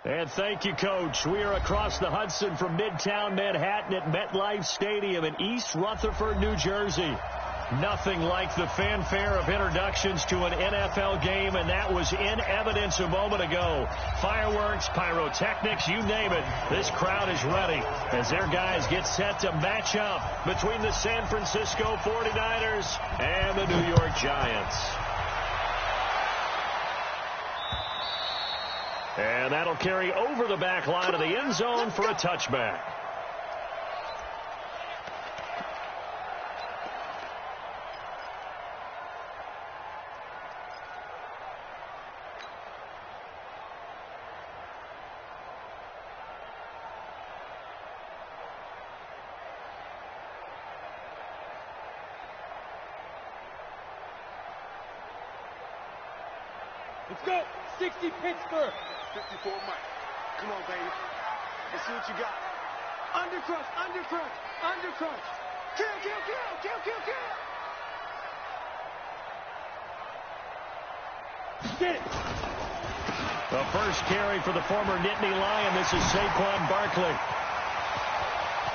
And thank you, Coach. We are across the Hudson from Midtown Manhattan at MetLife Stadium in East Rutherford, New Jersey. Nothing like the fanfare of introductions to an NFL game, and that was in evidence a moment ago. Fireworks, pyrotechnics, you name it. This crowd is ready as their guys get set to match up between the San Francisco 49ers and the New York Giants. And that'll carry over the back line of the end zone for a touchback. Let's go. 60 Pittsburgh. 54 Mike. Come on, baby. Let's see what you got. Undercrush, undercrush, undercrush. Kill, kill, kill, kill, kill, kill. Get it. The first carry for the former Nittany Lion. This is Saquon Barkley.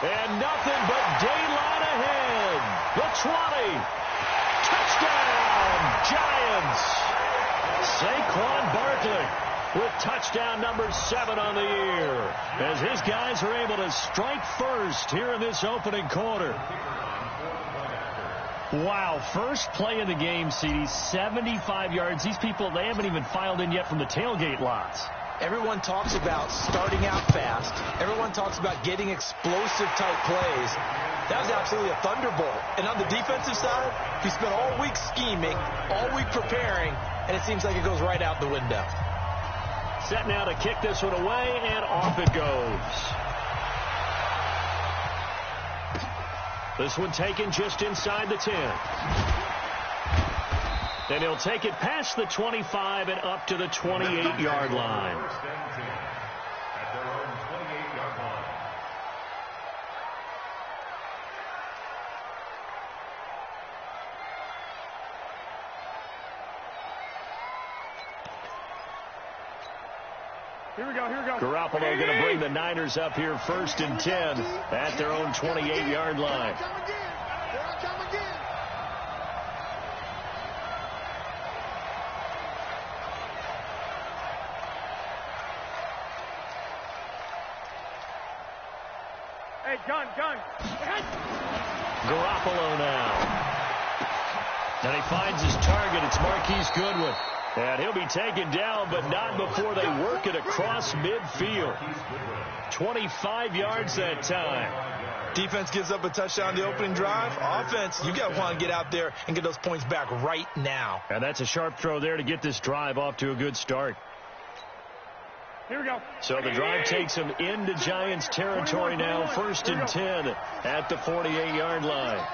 And nothing but daylight ahead. The 20. Touchdown, Giants. Saquon Barkley with touchdown number 7 on the year as his guys are able to strike first here in this opening quarter. Wow, first play of the game, CD, 75 yards. These people, they haven't even filed in yet from the tailgate lots. Everyone talks about starting out fast. Everyone talks about getting explosive type plays. That was absolutely a thunderbolt. And on the defensive side, we spent all week scheming, all week preparing, and it seems like it goes right out the window. Set now to kick this one away, and off it goes. This one taken just inside the 10. And he'll take it past the 25 and up to the 28-yard line. Here we go, here we go. Garoppolo going to bring the Niners up here 1st and 10 at their own 28-yard line. Here I come again. Hey, gun. Garoppolo now. And he finds his target. It's Marquise Goodwin. And he'll be taken down, but not before they work it across midfield. 25 yards that time. Defense gives up a touchdown the opening drive. Offense, you got to want to get out there and get those points back right now. And that's a sharp throw there to get this drive off to a good start. Here we go. So the drive takes him into Giants territory now, 1st and 10 at the 48-yard line.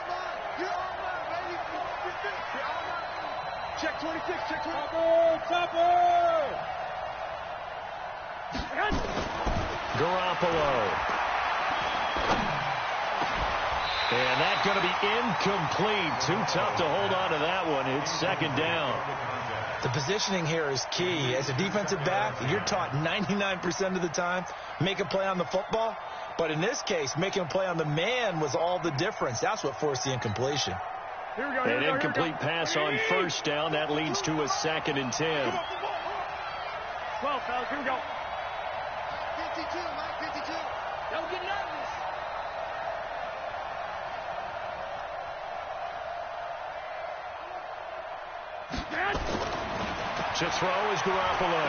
Check 26, check 26. Topper! Garoppolo. And that's going to be incomplete. Too tough to hold on to that one. It's 2nd down. The positioning here is key. As a defensive back, you're taught 99% of the time, make a play on the football. But in this case, making a play on the man was all the difference. That's what forced the incompletion. Here we go, An incomplete pass on 1st down. That leads to a 2nd and 10. 12, fellas, here we go. 52, Mike, 52. Don't get it out of this. To throw is Garoppolo.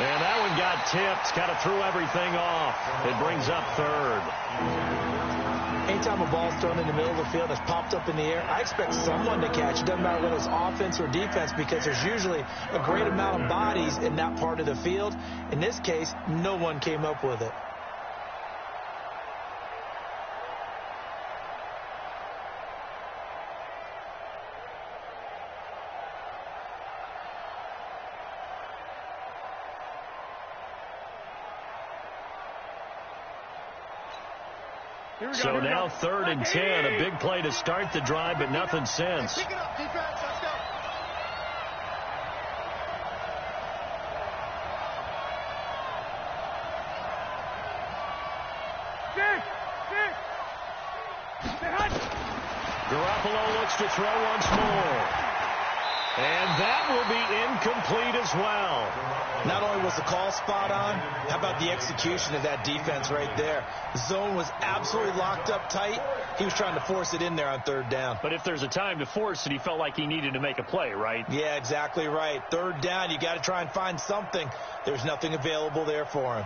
And that one got tipped. Kind of threw everything off. It brings up 3rd. Anytime a ball's thrown in the middle of the field that's popped up in the air, I expect someone to catch. It doesn't matter whether it's offense or defense because there's usually a great amount of bodies in that part of the field. In this case, no one came up with it. So now 3rd and 10, a big play to start the drive, but nothing since. Pick it up, defense, let's go. Garoppolo looks to throw once more. And that will be incomplete as well. Not only was the call spot on, how about the execution of that defense right there? The zone was absolutely locked up tight. He was trying to force it in there on third down. But if there's a time to force it, he felt like he needed to make a play, right? Yeah, exactly right. Third down, you got to try and find something. There's nothing available there for him.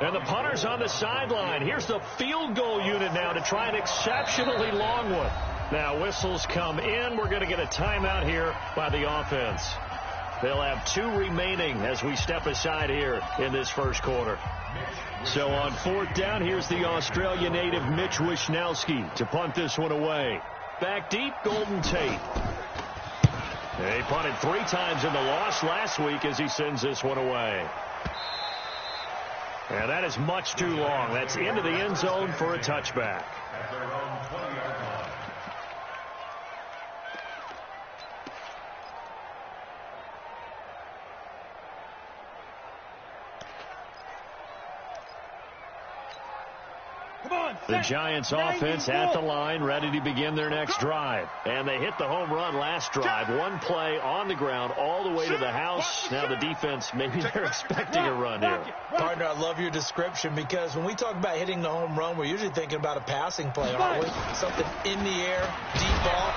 And the punter's on the sideline. Here's the field goal unit now to try an exceptionally long one. Now whistles come in. We're going to get a timeout here by the offense. They'll have 2 remaining as we step aside here in this first quarter. So on 4th down, here's the Australia native Mitch Wishnowsky to punt this one away. Back deep, Golden Tate. He punted 3 times in the loss last week as he sends this one away. And that is much too long. That's into the end zone for a touchback. The Giants offense at the line, ready to begin their next drive. And they hit the home run last drive. 1 play on the ground all the way to the house. Now the defense, maybe they're expecting a run here. Partner, I love your description because when we talk about hitting the home run, we're usually thinking about a passing play, aren't we? Something in the air, deep ball.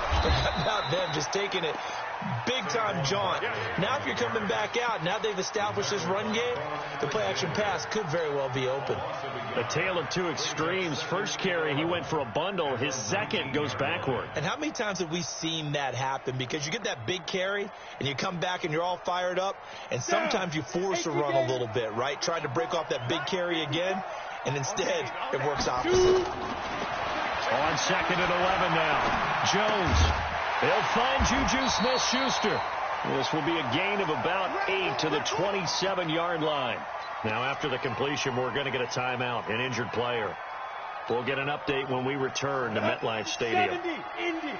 Not them, just taking it. Big-time jaunt. Now if you're coming back out, now they've established this run game, the play-action pass could very well be open. A tale of 2 extremes. First carry, he went for a bundle. His second goes backward. And how many times have we seen that happen? Because you get that big carry, and you come back and you're all fired up, and sometimes you force a run a little bit, right? Trying to break off that big carry again, and instead it works opposite. On 2nd and 11 now. Jones. They'll find Juju Smith-Schuster. This will be a gain of about 8 to the 27-yard line. Now, after the completion, we're going to get a timeout, an injured player. We'll get an update when we return to MetLife Stadium. 70, Indy.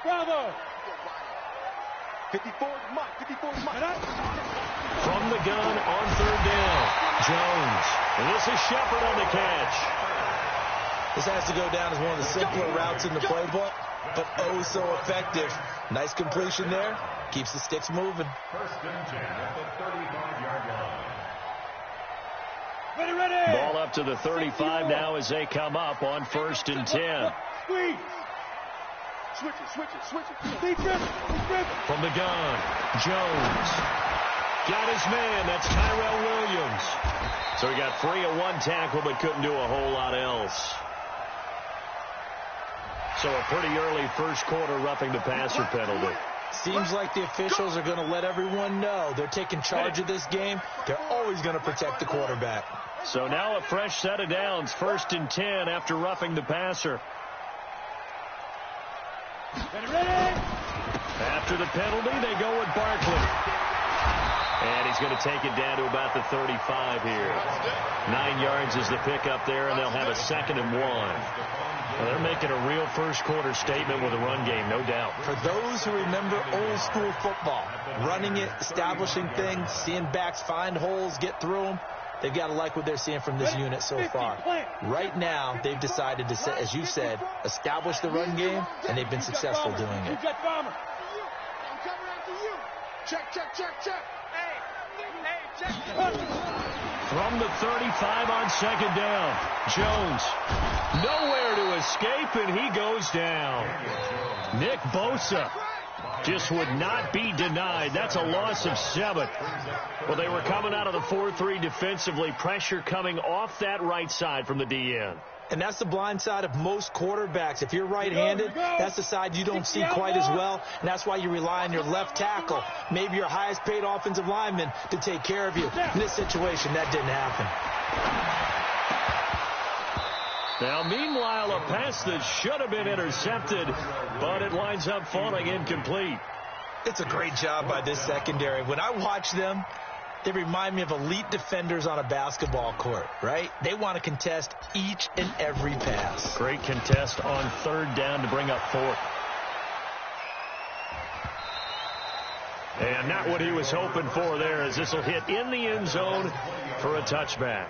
Bravo. 54 Mike. From the gun on 3rd down, Jones. And this is Shepard on the catch. This has to go down as one of the simpler routes in the playbook, but oh so effective. Nice completion there. Keeps the sticks moving. 1st and 10 at the 35-yard line. Ready. Ball up to the 35 now as they come up on 1st and 10. Switch it. Defense. From the gun, Jones. Got his man. That's Tyrell Williams. So he got free of 1 tackle but couldn't do a whole lot else. So a pretty early first quarter roughing the passer penalty. Seems like the officials are going to let everyone know they're taking charge of this game. They're always going to protect the quarterback. So now a fresh set of downs, 1st and 10 after roughing the passer. After the penalty, they go with Barkley. And he's going to take it down to about the 35 here. 9 yards is the pickup there, and they'll have a 2nd and 1. Well, they're making a real first quarter statement with a run game, no doubt. For those who remember old school football, running it, establishing things, seeing backs find holes, get through them, they've got to like what they're seeing from this unit so far. Right now, they've decided to, as you said, establish the run game, and they've been successful doing it. I'm coming after you. Check. From the 35 on 2nd down, Jones nowhere to escape, and he goes down. Nick Bosa just would not be denied. That's a loss of 7. Well, they were coming out of the 4-3 defensively. Pressure coming off that right side from the DN. And that's the blind side of most quarterbacks. If you're right-handed, that's the side you don't see quite as well, and that's why you rely on your left tackle, maybe your highest-paid offensive lineman, to take care of you. In this situation, that didn't happen. Now, meanwhile, a pass that should have been intercepted, but it winds up falling incomplete. It's a great job by this secondary. When I watch them, they remind me of elite defenders on a basketball court, right? They want to contest each and every pass. Great contest on 3rd down to bring up 4th. And not what he was hoping for there, as this will hit in the end zone for a touchback.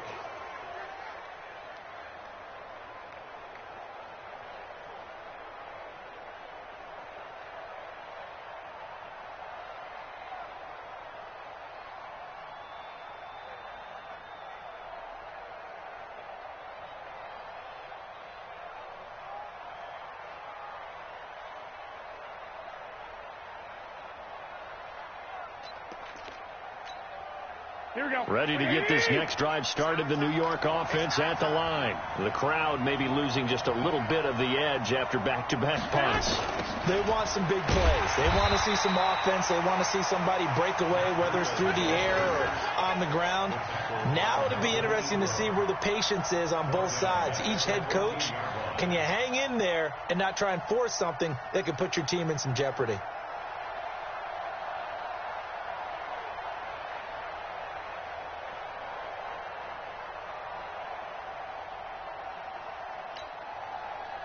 Here we go. Ready to get this next drive started, the New York offense at the line. The crowd may be losing just a little bit of the edge after back-to-back punts. They want some big plays. They want to see some offense. They want to see somebody break away, whether it's through the air or on the ground. Now it'll be interesting to see where the patience is on both sides. Each head coach, can you hang in there and not try and force something that could put your team in some jeopardy?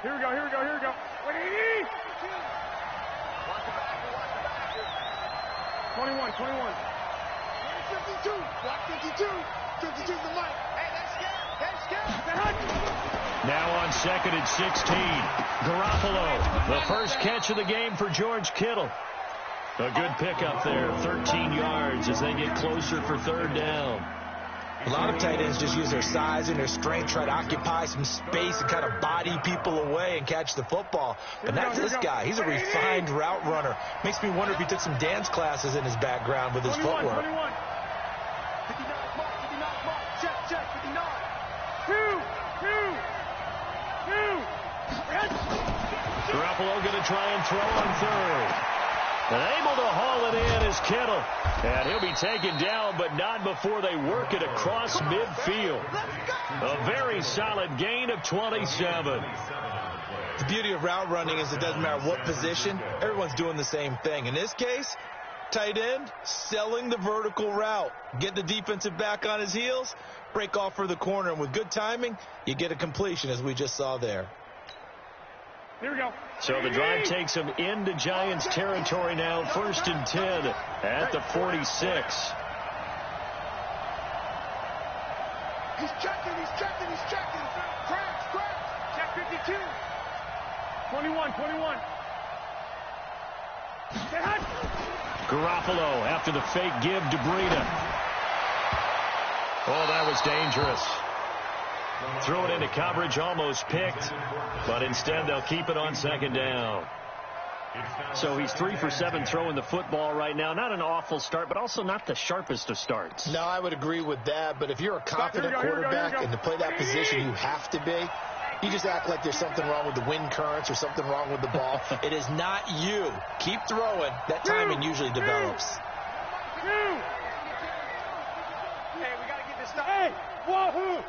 Here we go, here we go, here we go. 21, 21. 52, block 52. 52's the mic. Hey, that's scared. Now on second and 16. Garoppolo, the first catch of the game for George Kittle. A good pickup there, 13 yards as they get closer for third down. A lot of tight ends just use their size and their strength, try to occupy some space and kind of body people away and catch the football. But not this guy. He's a refined route runner. Makes me wonder if he took some dance classes in his background with his footwork. 59 mark. Check, 59. Two. Garoppolo going to try and throw on third. And able to haul it in is Kittle. And he'll be taken down, but not before they work it across midfield. A very solid gain of 27. The beauty of route running is it doesn't matter what position. Everyone's doing the same thing. In this case, tight end, selling the vertical route. Get the defensive back on his heels, break off for the corner. And with good timing, you get a completion, as we just saw there. Here we go. So the drive takes them into Giants territory now, 1st and 10 at the 46. He's checking. Crash. Check 52. 21. Garoppolo after the fake give to Breida. Oh, that was dangerous. Throw it into coverage, almost picked, but instead they'll keep it on second down. So he's 3 for 7 throwing the football right now. Not an awful start, but also not the sharpest of starts. No, I would agree with that, but if you're a confident quarterback and to play that position you have to be, you just act like there's something wrong with the wind currents or something wrong with the ball. It is not you. Keep throwing. That timing usually develops. Hey, we got to get this stuff. Hey, wahoo!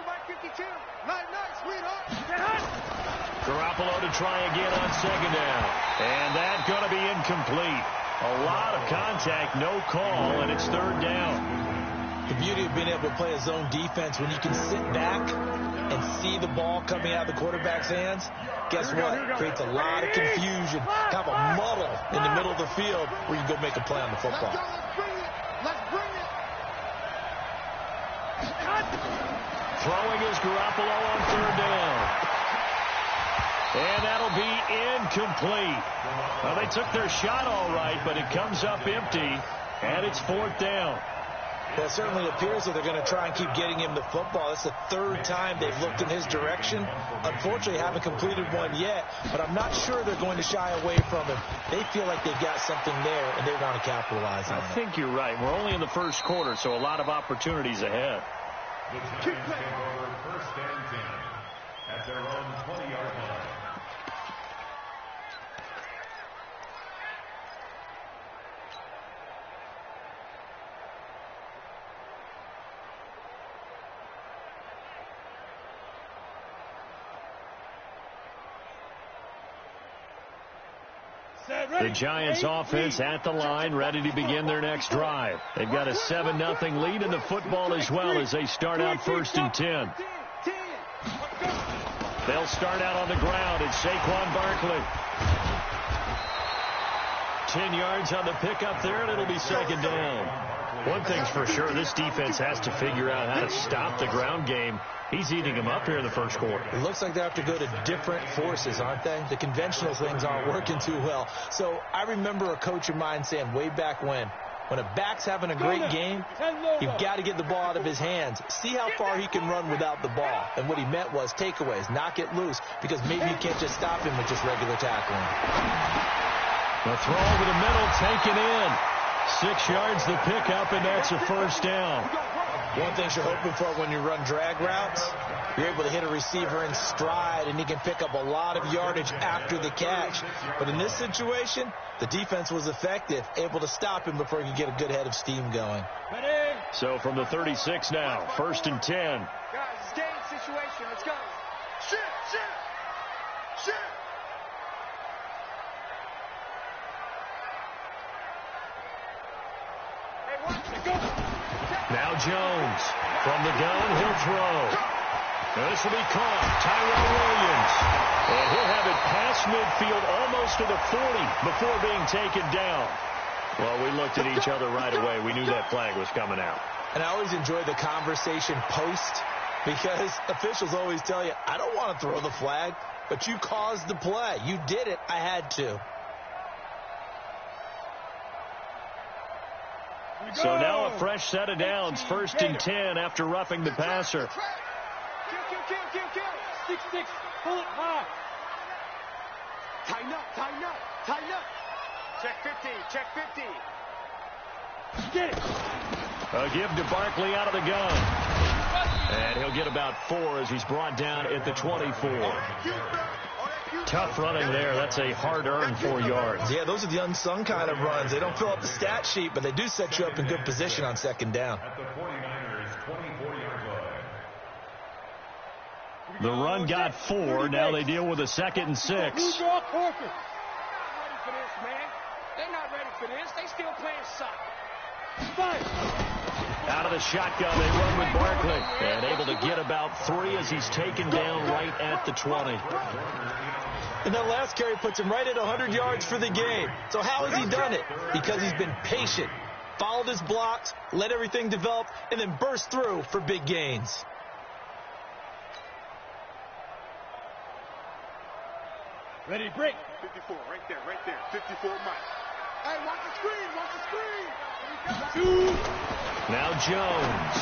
Mike 52. Night, sweetheart. Garoppolo to try again on second down. And that's going to be incomplete. A lot of contact, no call, and it's third down. The beauty of being able to play a zone defense, when you can sit back and see the ball coming out of the quarterback's hands, guess what? Creates a lot of confusion, kind of a muddle in the middle of the field where you go make a play on the football. Let's bring it. Throwing is Garoppolo on third down. And that'll be incomplete. Well, they took their shot all right, but it comes up empty, and it's fourth down. Well, it certainly appears that they're going to try and keep getting him the football. It's the third time they've looked in his direction. Unfortunately, haven't completed one yet, but I'm not sure they're going to shy away from him. They feel like they've got something there, and they're going to capitalize on it. I think you're right. We're only in the first quarter, so a lot of opportunities ahead. The Giants take over 1st and 10 at their own 20-yard line. The Giants offense at the line, ready to begin their next drive. They've got a 7-0 lead in the football as well as they start out 1st and 10. They'll start out on the ground. It's Saquon Barkley. 10 yards on the pickup there, and it'll be second down. One thing's for sure, this defense has to figure out how to stop the ground game. He's eating them up here in the first quarter. It looks like they have to go to different forces, aren't they? The conventional things aren't working too well. So I remember a coach of mine saying way back when a back's having a great game, you've got to get the ball out of his hands. See how far he can run without the ball. And what he meant was takeaways, knock it loose, because maybe you can't just stop him with just regular tackling. The throw over the middle, taken in. 6 yards the pickup, and that's a first down. One thing you're hoping for when you run drag routes, you're able to hit a receiver in stride, and he can pick up a lot of yardage after the catch. But in this situation, the defense was effective, able to stop him before he could get a good head of steam going. So from the 36 now, 1st and 10. Guys, it's game situation. Let's go. Shit, shit, shit. Hey, watch it, go. Now Jones. From the gun, he'll throw. Now this will be caught. Tyrell Williams. And he'll have it past midfield almost to the 40 before being taken down. Well, we looked at each other right away. We knew that flag was coming out. And I always enjoy the conversation post, because officials always tell you, I don't want to throw the flag, but you caused the play. You did it. I had to. So now a fresh set of downs, 1st and 10 after roughing the passer. Kill. 6-6. Pull it high. Tighten up. Check 50, check 50. Get it. A give to Barkley out of the gun. And he'll get about 4 as he's brought down at the 24. Tough running there. That's a hard-earned 4 yards. Yeah, those are the unsung kind of runs. They don't fill up the stat sheet, but they do set you up in good position on second down. At the 49ers, 24-yard line. The run got 4. Now they deal with a 2nd and 6. Who's your quarter? They're not ready for this, man. They're not ready for this. They still playing soccer. Out of the shotgun, they run with Barkley. And able to get about 3 as he's taken down right at the 20. And that last carry puts him right at 100 yards for the game. So how has he done it? Because he's been patient, followed his blocks, let everything develop, and then burst through for big gains. Ready, break. 54, right there. 54 Mike. Hey, watch the screen. Now Jones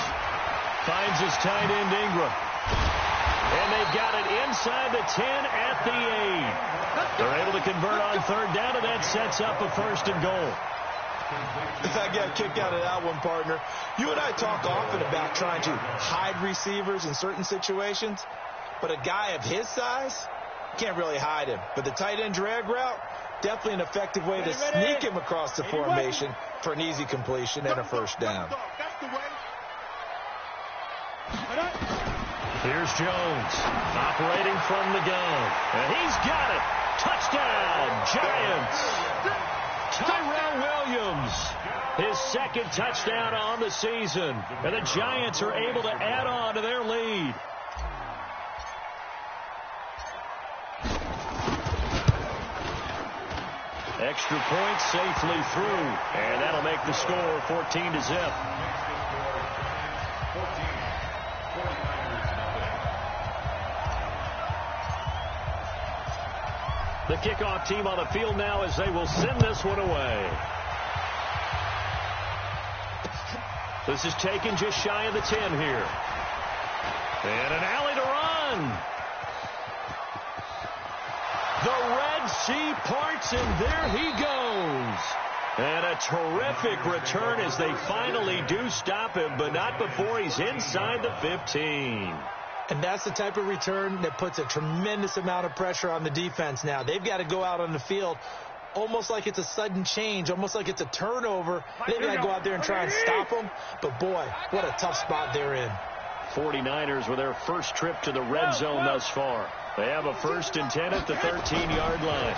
finds his tight end Ingram. And they've got it inside the 10 at the 8. They're able to convert on 3rd down, and that sets up a 1st and goal. I got a kick out of that one, partner. You and I talk often about trying to hide receivers in certain situations, but a guy of his size, can't really hide him. But the tight end drag route, definitely an effective way to sneak him across the formation for an easy completion and a 1st down. That's the way. Here's Jones operating from the gun. And he's got it. Touchdown, Giants. Tyrell Williams, his 2nd touchdown on the season. And the Giants are able to add on to their lead. Extra point safely through. And that'll make the score 14-0. The kickoff team on the field now as they will send this one away. This is taken just shy of the 10 here. And an alley to run. The Red Sea parts, and there he goes. And a terrific return as they finally do stop him, but not before he's inside the 15. And that's the type of return that puts a tremendous amount of pressure on the defense now. They've got to go out on the field almost like it's a sudden change, almost like it's a turnover. They've got to go out there and try and stop them. But, boy, what a tough spot they're in. 49ers with their first trip to the red zone thus far. They have a 1st and 10 at the 13-yard line.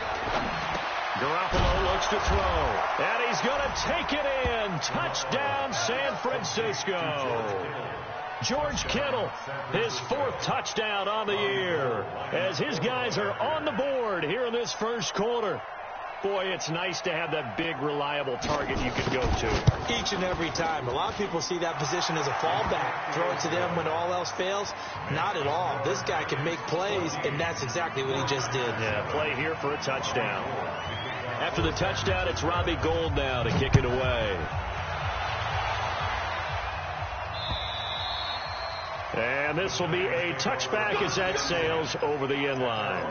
Garoppolo looks to throw. And he's going to take it in. Touchdown, San Francisco. George Kittle, his 4th touchdown on the year, as his guys are on the board here in this first quarter. Boy, it's nice to have that big, reliable target you can go to. Each and every time. A lot of people see that position as a fallback. Throw it to them when all else fails. Not at all. This guy can make plays, and that's exactly what he just did. Yeah, play here for a touchdown. After the touchdown, it's Robbie Gould now to kick it away. And this will be a touchback as that sails over the end line.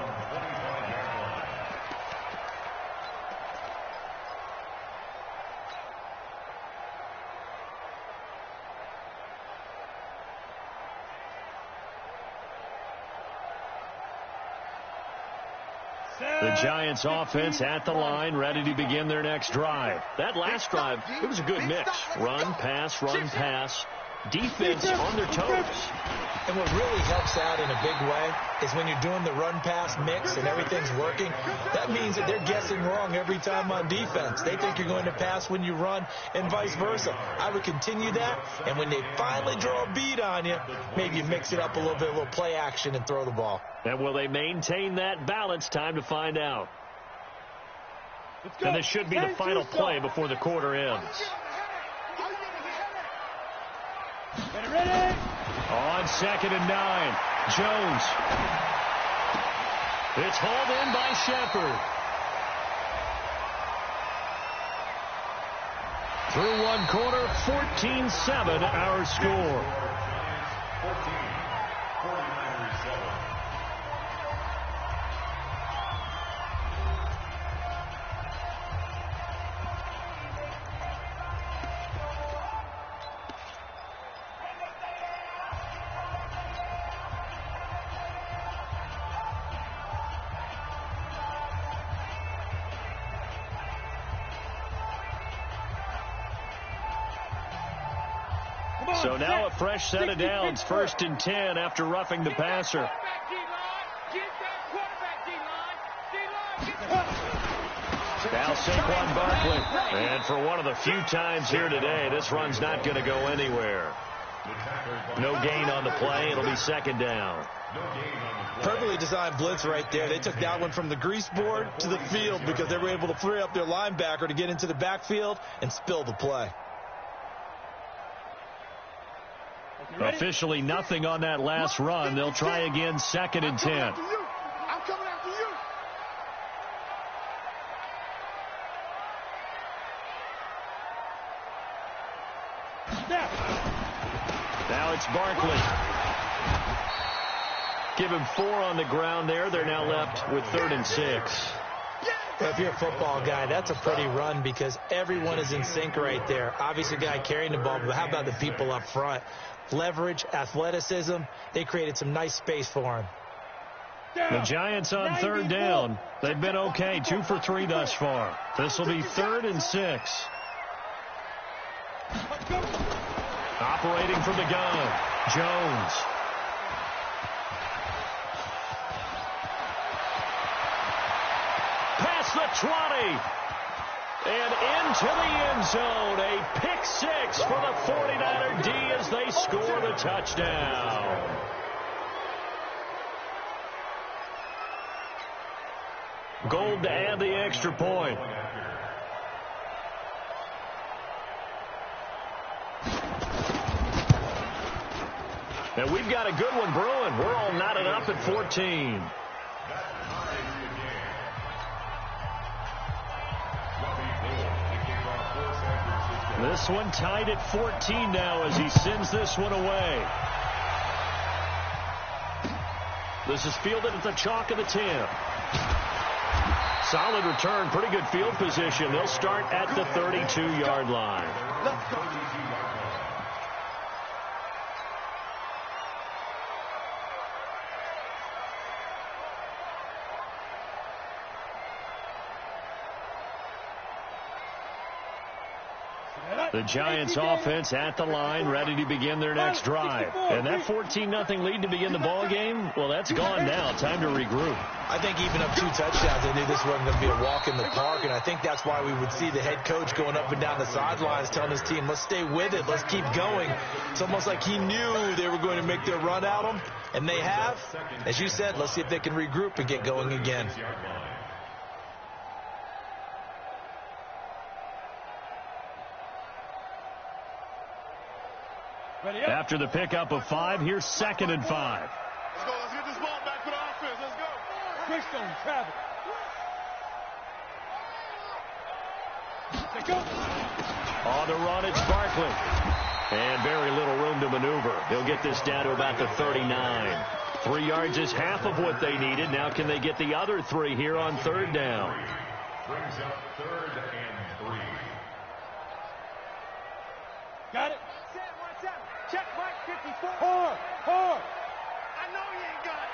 The Giants offense at the line, ready to begin their next drive. That last drive, it was a good mix. Run, pass. Defense on their toes. And what really helps out in a big way is when you're doing the run-pass mix and everything's working, that means that they're guessing wrong every time on defense. They think you're going to pass when you run and vice versa. I would continue that, and when they finally draw a beat on you, maybe you mix it up a little bit, a little play action, and throw the ball. And will they maintain that balance? Time to find out. And this should be the final play before the quarter ends. Ready? On 2nd and 9, Jones. It's hauled in by Shepard. Through one quarter, 14-7 our score. 49-7. So now a fresh set of downs, 1st and 10 after roughing the passer. Now Saquon Barkley. And for one of the few times here today, this run's not going to go anywhere. No gain on the play. It'll be 2nd down. Perfectly designed blitz right there. They took that one from the grease board to the field because they were able to free up their linebacker to get into the backfield and spill the play. Officially nothing on that last run. They'll try again, 2nd and 10. I'm coming after you. Now it's Barkley. Give him 4 on the ground there. They're now left with 3rd and 6. Well, if you're a football guy, that's a pretty run because everyone is in sync right there. Obviously, the guy carrying the ball, but how about the people up front? Leverage, athleticism, they created some nice space for him. The Giants on 3rd down. They've been okay, 2 for 3 thus far. This will be 3rd and 6. Operating from the gun, Jones. Past the 20. And into the end zone. A pick 6 for the 49er D as they score the touchdown. Gould to add the extra point. And we've got a good one brewing. We're all knotted up at 14. This one tied at 14 now as he sends this one away. This is fielded at the chalk of the 10. Solid return, pretty good field position. They'll start at the 32-yard line. Let's go. The Giants offense at the line, ready to begin their next drive. And that 14-0 lead to begin the ball game, well, that's gone now. Time to regroup. I think even up 2 touchdowns, they knew this wasn't going to be a walk in the park, and I think that's why we would see the head coach going up and down the sidelines telling his team, let's stay with it, let's keep going. It's almost like he knew they were going to make their run at him, and they have. As you said, let's see if they can regroup and get going again. After the pickup of 5, here's 2nd and 5. Let's go. Let's get this ball back for the offense. Let's go. Twist on travel. Let's go. On the run, it's Barkley. And very little room to maneuver. He'll get this down to about the 39. 3 yards is half of what they needed. Now can they get the other 3 here on 3rd down? Brings up 3rd and 3. Got it. Watch out. Check Mike 54. Hard. I know you ain't got it.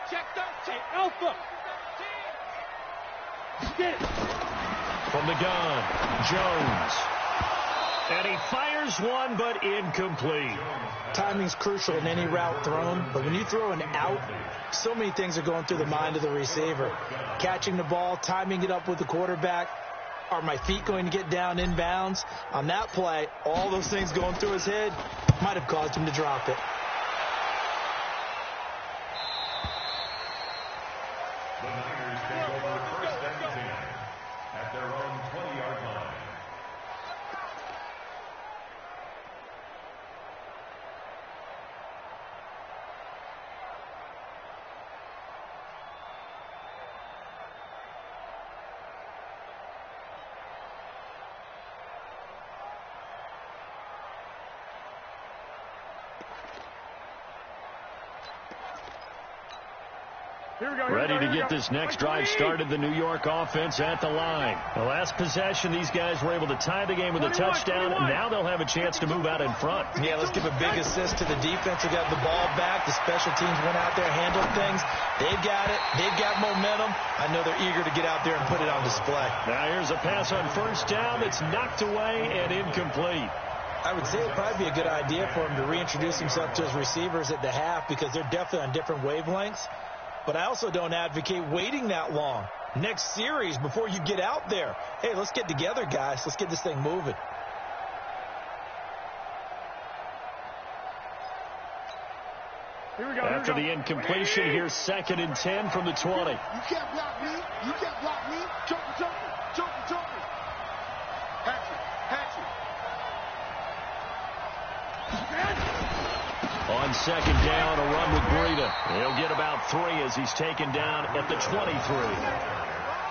Check 13. Hey, Alpha. Get it. From the gun, Jones. And he fires one, but incomplete. Timing's crucial in any route thrown, but when you throw an out, so many things are going through the mind of the receiver. Catching the ball, timing it up with the quarterback. Are my feet going to get down inbounds? On that play, all those things going through his head might have caused him to drop it. The Niners take over 1st and 10 at their own 20-yard line. Ready to get this next drive started, the New York offense at the line. The last possession, these guys were able to tie the game with a touchdown, and now they'll have a chance to move out in front. Yeah, let's give a big assist to the defense who got the ball back. The special teams went out there, handled things. They've got it. They've got momentum. I know they're eager to get out there and put it on display. Now here's a pass on 1st down. It's knocked away and incomplete. I would say it'd probably be a good idea for him to reintroduce himself to his receivers at the half because they're definitely on different wavelengths. But I also don't advocate waiting that long. Next series before you get out there. Hey, let's get together, guys. Let's get this thing moving. After the incompletion, here's 2nd and 10 from the 20. You can't block me. You can't block me. Choke me. Hatchet. On 2nd down, a run with Breida. He'll get about 3 as he's taken down at the 23.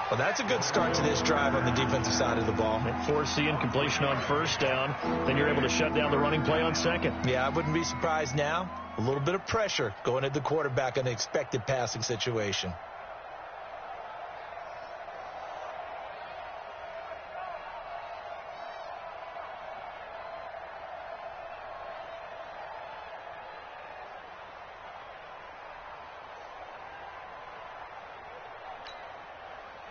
Well, that's a good start to this drive on the defensive side of the ball. Force the incompletion on 1st down. Then you're able to shut down the running play on 2nd. Yeah, I wouldn't be surprised now. A little bit of pressure going at the quarterback in an expected passing situation.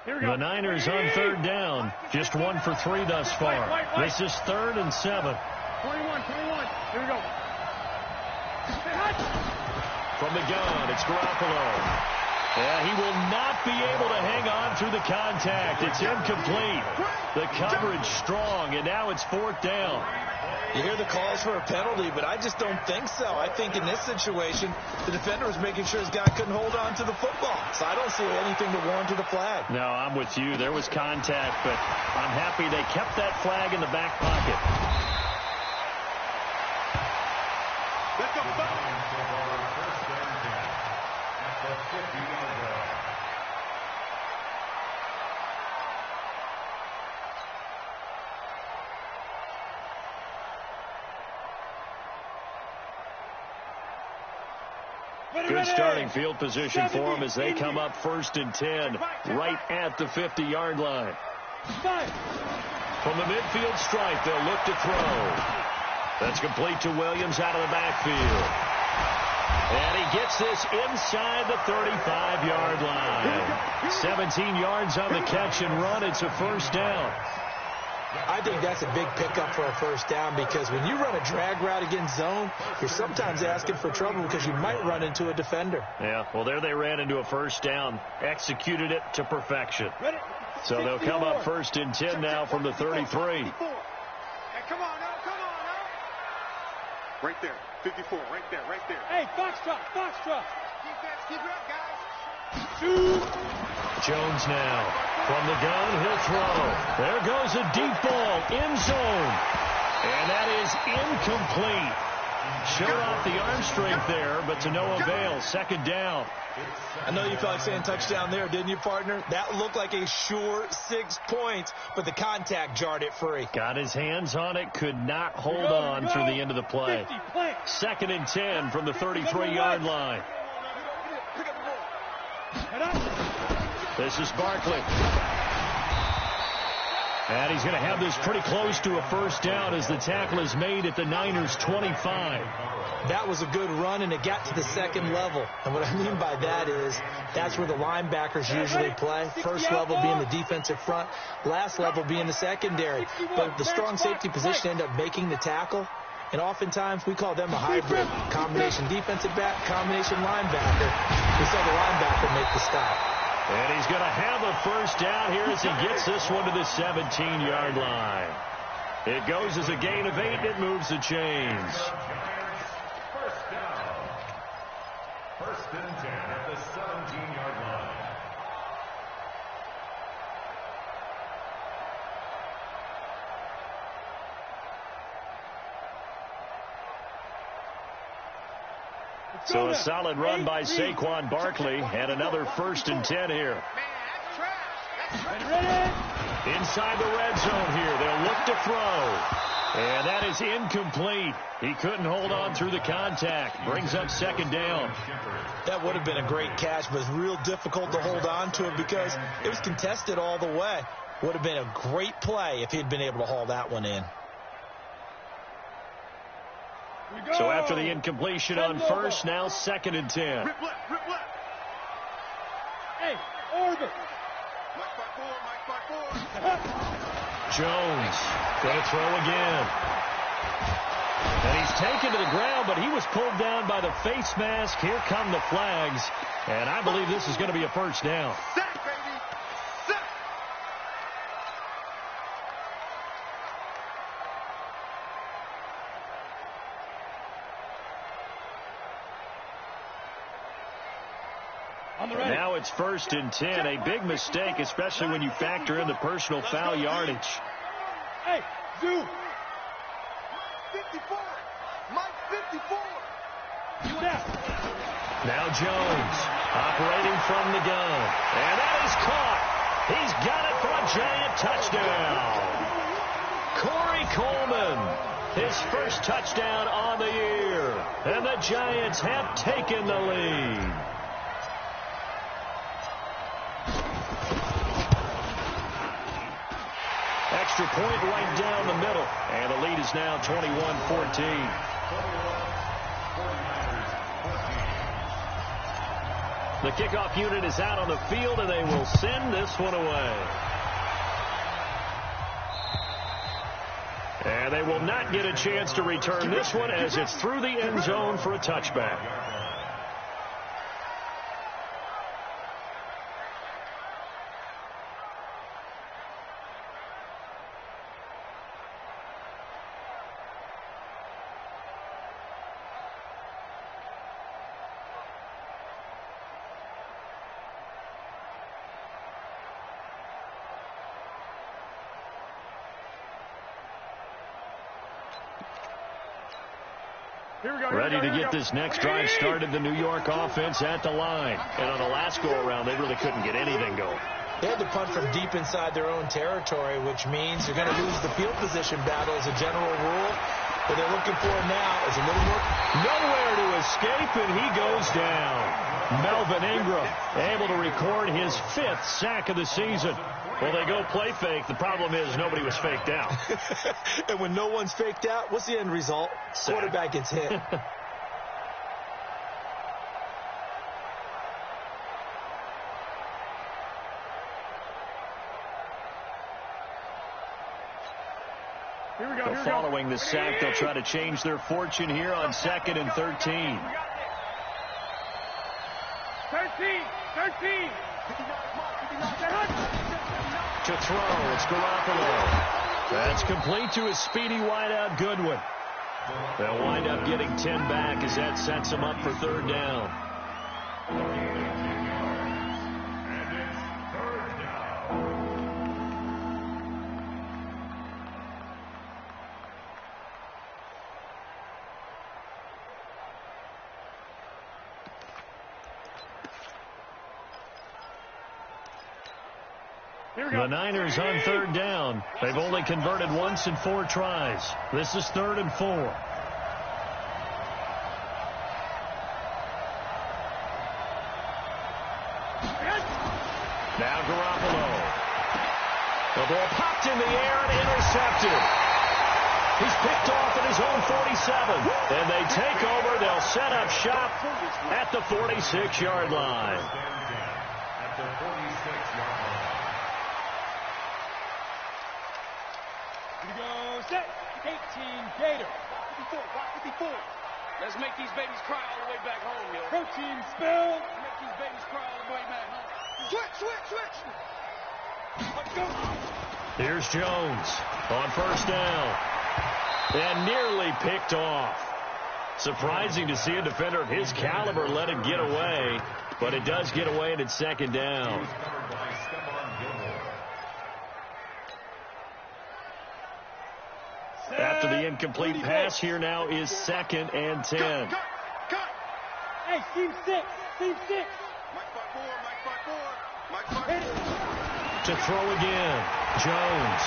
The Niners on 3rd down. Just 1 for 3 thus far. This is 3rd and 7. 21. Here we go. From the gun, it's Garoppolo. Yeah, he will not be able to hang on through the contact. It's incomplete. The coverage strong, and now it's 4th down. You hear the calls for a penalty, but I just don't think so. I think in this situation, the defender was making sure his guy couldn't hold on to the football. So I don't see anything to warrant a flag. No, I'm with you. There was contact, but I'm happy they kept that flag in the back pocket. Let the ball. 1st and 10 at the 50-yard line. Good starting field position for them as they come up 1st and 10 right at the 50-yard line. From the midfield stripe, they'll look to throw. That's complete to Williams out of the backfield. And he gets this inside the 35-yard line. 17 yards on the catch and run. It's a 1st down. I think that's a big pickup for a 1st down because when you run a drag route against zone, you're sometimes asking for trouble because you might run into a defender. Yeah, well, there they ran into a 1st down, executed it to perfection. So they'll come up 1st and 10 now from the 33. Hey, come on now. Right there. 54, right there. Hey, Foxtrot. Keep it up, guys. Jones now. From the gun, he'll throw. There goes a deep ball, end zone. And that is incomplete. Showed off the arm strength there, but to no avail. Second down. I know you felt like saying touchdown there, didn't you, partner? That looked like a sure 6 points, but the contact jarred it free. Got his hands on it, could not hold on through the end of the play. 2nd and 10 from the 33-yard line. This is Barkley. And he's going to have this pretty close to a first down as the tackle is made at the Niners' 25. That was a good run, and it got to the second level. And what I mean by that is that's where the linebackers usually play. First level being the defensive front, last level being the secondary. But the strong safety position ended up making the tackle. And oftentimes we call them a hybrid. Combination defensive back, combination linebacker. We saw the linebacker make the stop. And he's going to have a first down here as he gets this one to the 17-yard line. It goes as a gain of 8, and it moves the chains. First down. 1st and 10 at the 17-yard line. So a solid run by Saquon Barkley, and another 1st and 10 here. Inside the red zone here, they'll look to throw. And that is incomplete. He couldn't hold on through the contact. Brings up 2nd down. That would have been a great catch, but it's real difficult to hold on to it because it was contested all the way. Would have been a great play if he'd been able to haul that one in. So after the incompletion on first, now 2nd and 10. Rip left. Hey, order. Mike by 4. Jones going to throw again. And he's taken to the ground, but he was pulled down by the face mask. Here come the flags. And I believe this is going to be a first down. Sack, baby. Sack. Now it's 1st and 10. A big mistake, especially when you factor in the personal foul yardage. Hey, Zoo. 54. Mike 54. Now Jones operating from the gun. And that is caught. He's got it for a giant touchdown. Corey Coleman, his first touchdown on the year. And the Giants have taken the lead. Extra point right down the middle. And the lead is now 21-14. The kickoff unit is out on the field, and they will send this one away. And they will not get a chance to return this one as it's through the end zone for a touchback. Ready to get this next drive started, the New York offense at the line. And on the last go-around, they really couldn't get anything going. They had to punt from deep inside their own territory, which means you're going to lose the field position battle as a general rule. What they're looking for now is a little more. Nowhere to escape, and he goes down. Melvin Ingram able to record his 5th sack of the season. Well, they go play fake. The problem is nobody was faked out. And when no one's faked out, what's the end result? Sack. Quarterback gets hit. Following the sack, they'll try to change their fortune here on 2nd and 13. 13. To throw, it's Garoppolo. That's complete to his speedy wideout Goodwin. They'll wind up getting 10 back as that sets them up for 3rd down. The Niners on third down. They've only converted once in 4 tries. This is 3rd and 4. Now Garoppolo. The ball popped in the air and intercepted. He's picked off at his own 47. And they take over. They'll set up shop at the 46-yard line. At the 46-yard line. Here we go. Set. 18 Gator. 54. Let's make these babies cry all the way back home, yo. Protein spill. Make these babies cry all the way back home. Switch. Let's go. Here's Jones on first down. And nearly picked off. Surprising to see a defender of his caliber let it get away. But it does get away and it's 2nd down. After the incomplete pass, here now is 2nd and 10. Cut. Hey, team 6. Mike 5-4. To throw again, Jones.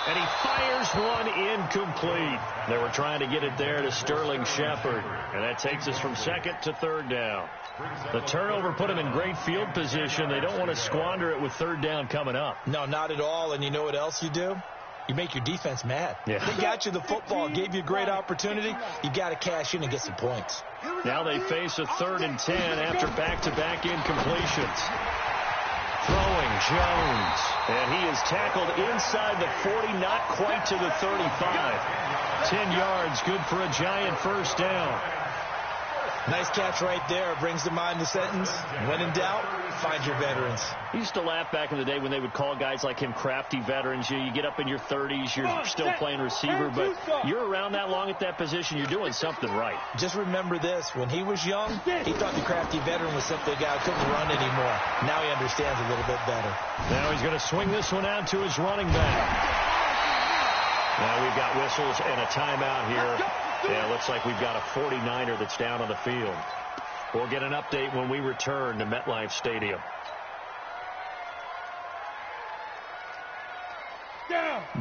And he fires one incomplete. They were trying to get it there to Sterling Shepard. And that takes us from 2nd to 3rd down. The turnover put them in great field position. They don't want to squander it with 3rd down coming up. No, not at all. And you know what else you do? You make your defense mad. Yeah. They got you the football, gave you a great opportunity. You got to cash in and get some points. Now they face a 3rd and 10 after back-to-back incompletions. Throwing Jones. And he is tackled inside the 40, not quite to the 35. 10 yards, good for a Giant 1st down. Nice catch right there. Brings to mind the sentence, when in doubt, find your veterans. I used to laugh back in the day when they would call guys like him crafty veterans. You get up in your 30s, you're still playing receiver, but you're around that long at that position, you're doing something right. Just remember this. When he was young, he thought the crafty veteran was simply a guy who couldn't run anymore. Now he understands a little bit better. Now he's going to swing this one out to his running back. Now we've got whistles and a timeout here. Yeah, it looks like we've got a 49er that's down on the field. We'll get an update when we return to MetLife Stadium.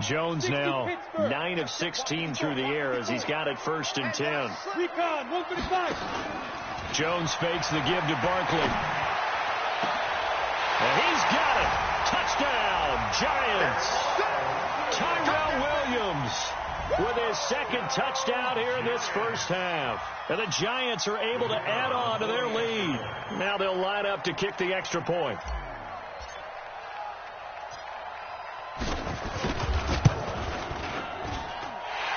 Jones now 9 of 16 through the air as he's got it 1st and 10. Recon, 135. Jones fakes the give to Barkley. And he's got it. Touchdown, Giants. Tyrell Williams with his 2nd touchdown here in this 1st half. And the Giants are able to add on to their lead. Now they'll line up to kick the extra point.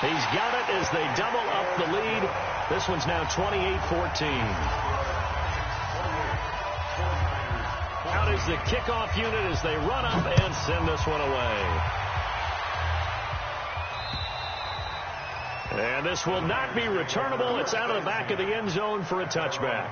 He's got it as they double up the lead. This one's now 28-14. Out is the kickoff unit as they run up and send this one away. And this will not be returnable. It's out of the back of the end zone for a touchback.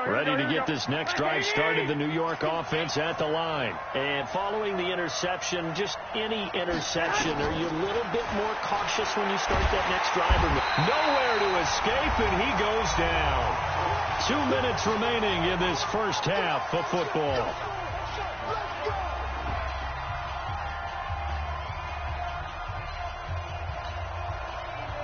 Ready to get this next drive started, the New York offense at the line. And following the interception, just any interception, are you a little bit more cautious when you start that next drive? Nowhere to escape, and he goes down. 2 minutes remaining in this 1st half of football.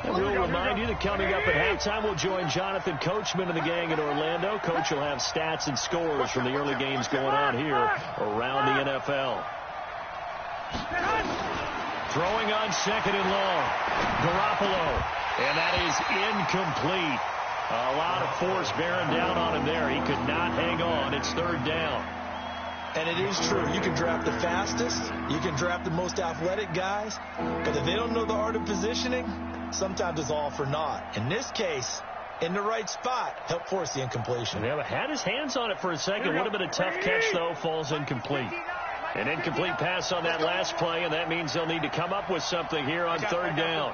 We'll remind you that coming up at halftime, we'll join Jonathan Coachman and the gang in Orlando. Coach will have stats and scores from the early games going on here around the NFL. Throwing on 2nd and long. Garoppolo. And that is incomplete. A lot of force bearing down on him there. He could not hang on. It's 3rd down. And it is true. You can draft the fastest. You can draft the most athletic guys. But if they don't know the art of positioning, sometimes it's all for naught. In this case, in the right spot, help force the incompletion. Yeah, but had his hands on it for a second. Would have been a tough catch, though. Falls incomplete. An incomplete pass on that last play, and that means they'll need to come up with something here on 3rd down.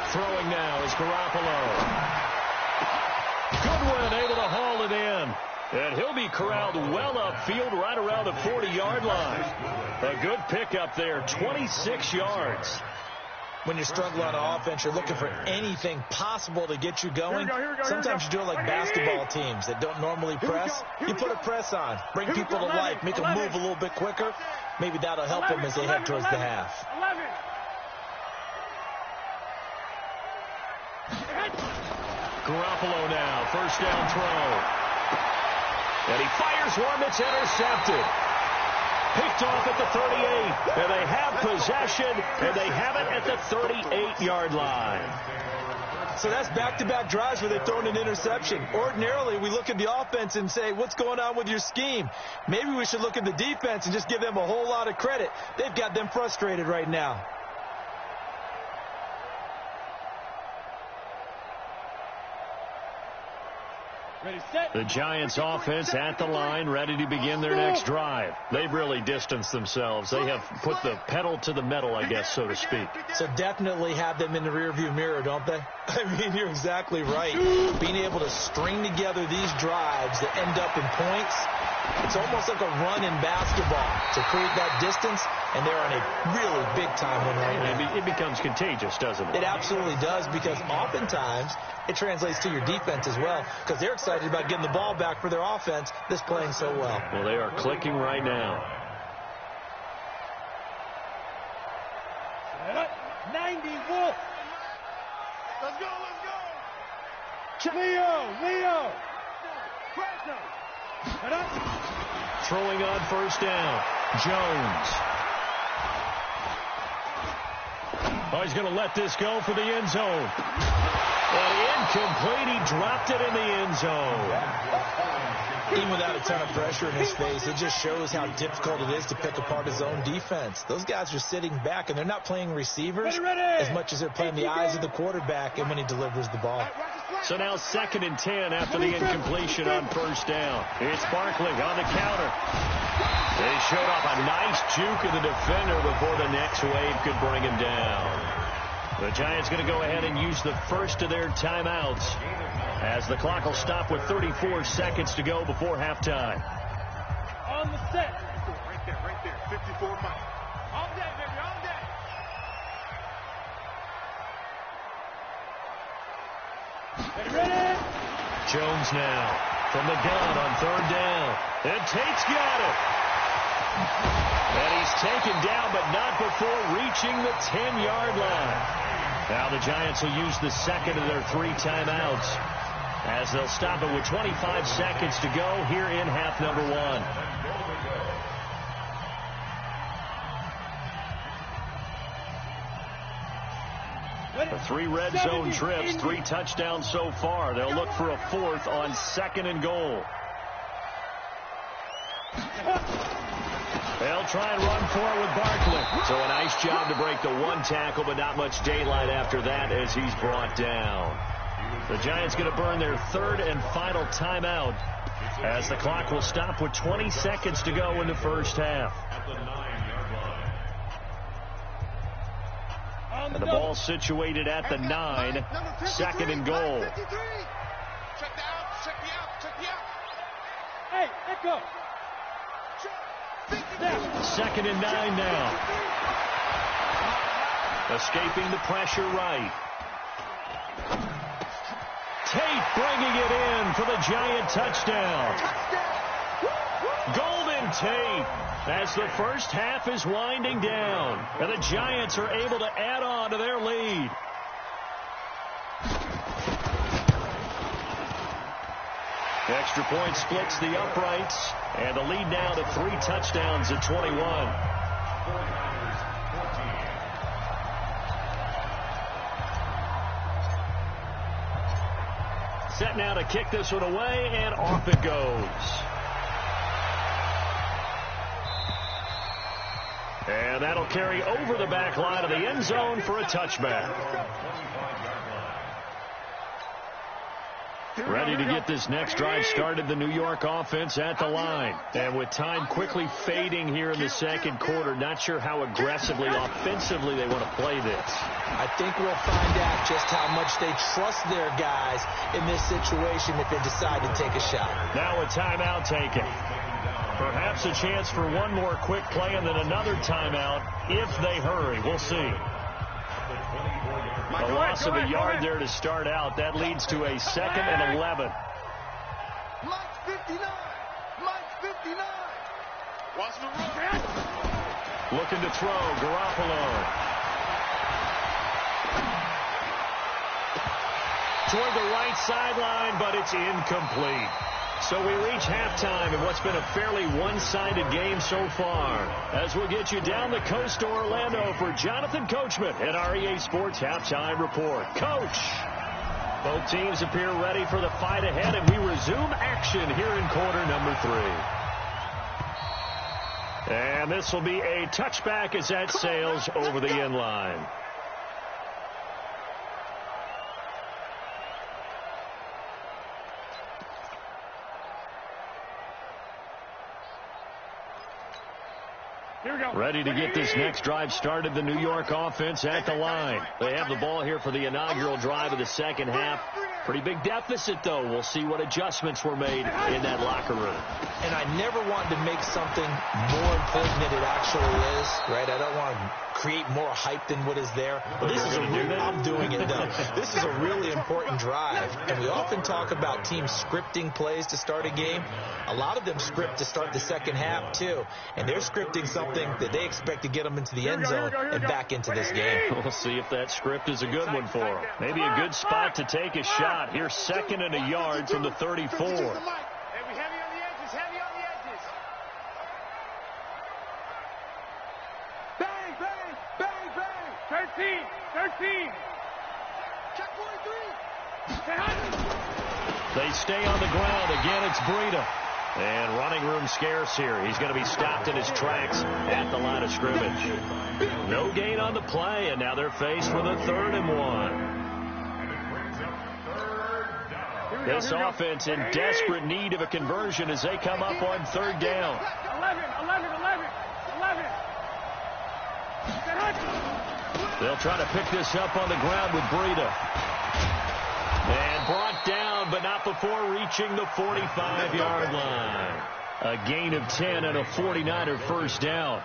Throwing now is Garoppolo. Goodwin able to haul it in. And he'll be corralled well upfield right around the 40-yard line. A good pickup there, 26 yards. When you're struggling on offense, you're looking for anything possible to get you going. Sometimes you do it like basketball teams that don't normally press. You put a press on, bring people to life, make them move a little bit quicker. Maybe that'll help them as they head towards the half. Garoppolo now, first down throw. And he fires one that's intercepted. Picked off at the 38. And they have possession, and they have it at the 38-yard line. So that's back-to-back drives where they've thrown an interception. Ordinarily, we look at the offense and say, what's going on with your scheme? Maybe we should look at the defense and just give them a whole lot of credit. They've got them frustrated right now. The Giants offense at the line, ready to begin their next drive. They've really distanced themselves. They have put the pedal to the metal, I guess, so to speak. So definitely have them in the rearview mirror, don't they? I mean, you're exactly right. Being able to string together these drives that end up in points, it's almost like a run in basketball to create that distance, and they're on a really big-time one right now. It becomes contagious, doesn't it? It absolutely does, because oftentimes it translates to your defense as well, because they're excited about getting the ball back for their offense that's playing so well. Well, they are clicking right now. 90 Wolf. Let's go, let's go. Leo. Throwing on first down. Jones. Oh, he's going to let this go for the end zone. And incomplete. He dropped it in the end zone. Even without a ton of pressure in his face, it just shows how difficult it is to pick apart his own defense. Those guys are sitting back, and they're not playing receivers as much as they're playing the eyes of the quarterback and when he delivers the ball. So now 2nd and 10 after the incompletion on first down. It's Barkley on the counter. They showed off a nice juke of the defender before the next wave could bring him down. The Giants going to go ahead and use the first of their timeouts as the clock will stop with 34 seconds to go before halftime. On the set. Right there. 54 miles. All day, baby, all day. Ready? Jones now from the gun on 3rd down. And Tate's got it. And he's taken down, but not before reaching the 10-yard line. Now the Giants will use the second of their 3 timeouts as they'll stop it with 25 seconds to go here in half number 1. The 3 red zone trips, 3 touchdowns so far. They'll look for a 4th on 2nd and goal. They'll try and run for it with Barkley. So a nice job to break the 1 tackle, but not much daylight after that as he's brought down. The Giants going to burn their 3rd and final timeout as the clock will stop with 20 seconds to go in the first half. And the ball situated at the 9, 2nd and goal. Check the out, check the out. Hey, let go. 2nd and 9 now. Escaping the pressure right. Tate bringing it in for the Giant touchdown. Golden Tate as the first half is winding down. And the Giants are able to add on to their lead. Extra point splits the uprights. And the lead now to 3 touchdowns at 21. Set now to kick this one away, and off it goes. And that'll carry over the back line of the end zone for a touchback. Ready to get this next drive started, the New York offense at the line. And with time quickly fading here in the second quarter, not sure how aggressively, offensively they want to play this. I think we'll find out just how much they trust their guys in this situation if they decide to take a shot. Now a timeout taken. Perhaps a chance for one more quick play and then another timeout if they hurry. We'll see. A loss of a yard there to start out. That leads to a 2nd and 11. Mike 59. Mike 59. Watch the run. Looking to throw. Garoppolo. Toward the right sideline, but it's incomplete. So we reach halftime in what's been a fairly one-sided game so far. As we'll get you down the coast to Orlando for Jonathan Coachman at our EA Sports Halftime Report. Coach! Both teams appear ready for the fight ahead, and we resume action here in quarter number 3. And this will be a touchback as that sails over the end line. Ready to get this next drive started, the New York offense at the line. They have the ball here for the inaugural drive of the second half. Pretty big deficit, though. We'll see what adjustments were made in that locker room. And I never wanted to make something more important than it actually is, right? I don't want to create more hype than what is there. But this is a real, I'm doing it, though. This is a really important drive. And we often talk about teams scripting plays to start a game. A lot of them script to start the second half, too. And they're scripting something that they expect to get them into the end zone and back into this game. We'll see if that script is a good one for them. Maybe a good spot to take a shot. Here's 2nd and a yard from the 34. Heavy on the edges, heavy on the edges. Bang, bang, bang, bang. 13. Check 43. They stay on the ground. Again, it's Breida. And running room scarce here. He's going to be stopped in his tracks at the line of scrimmage. No gain on the play, and now they're faced with a 3rd and 1. This offense in desperate need of a conversion as they come up on 3rd down. 11. They'll try to pick this up on the ground with Breida. And brought down, but not before reaching the 45-yard line. A gain of 10 and a 49er first down.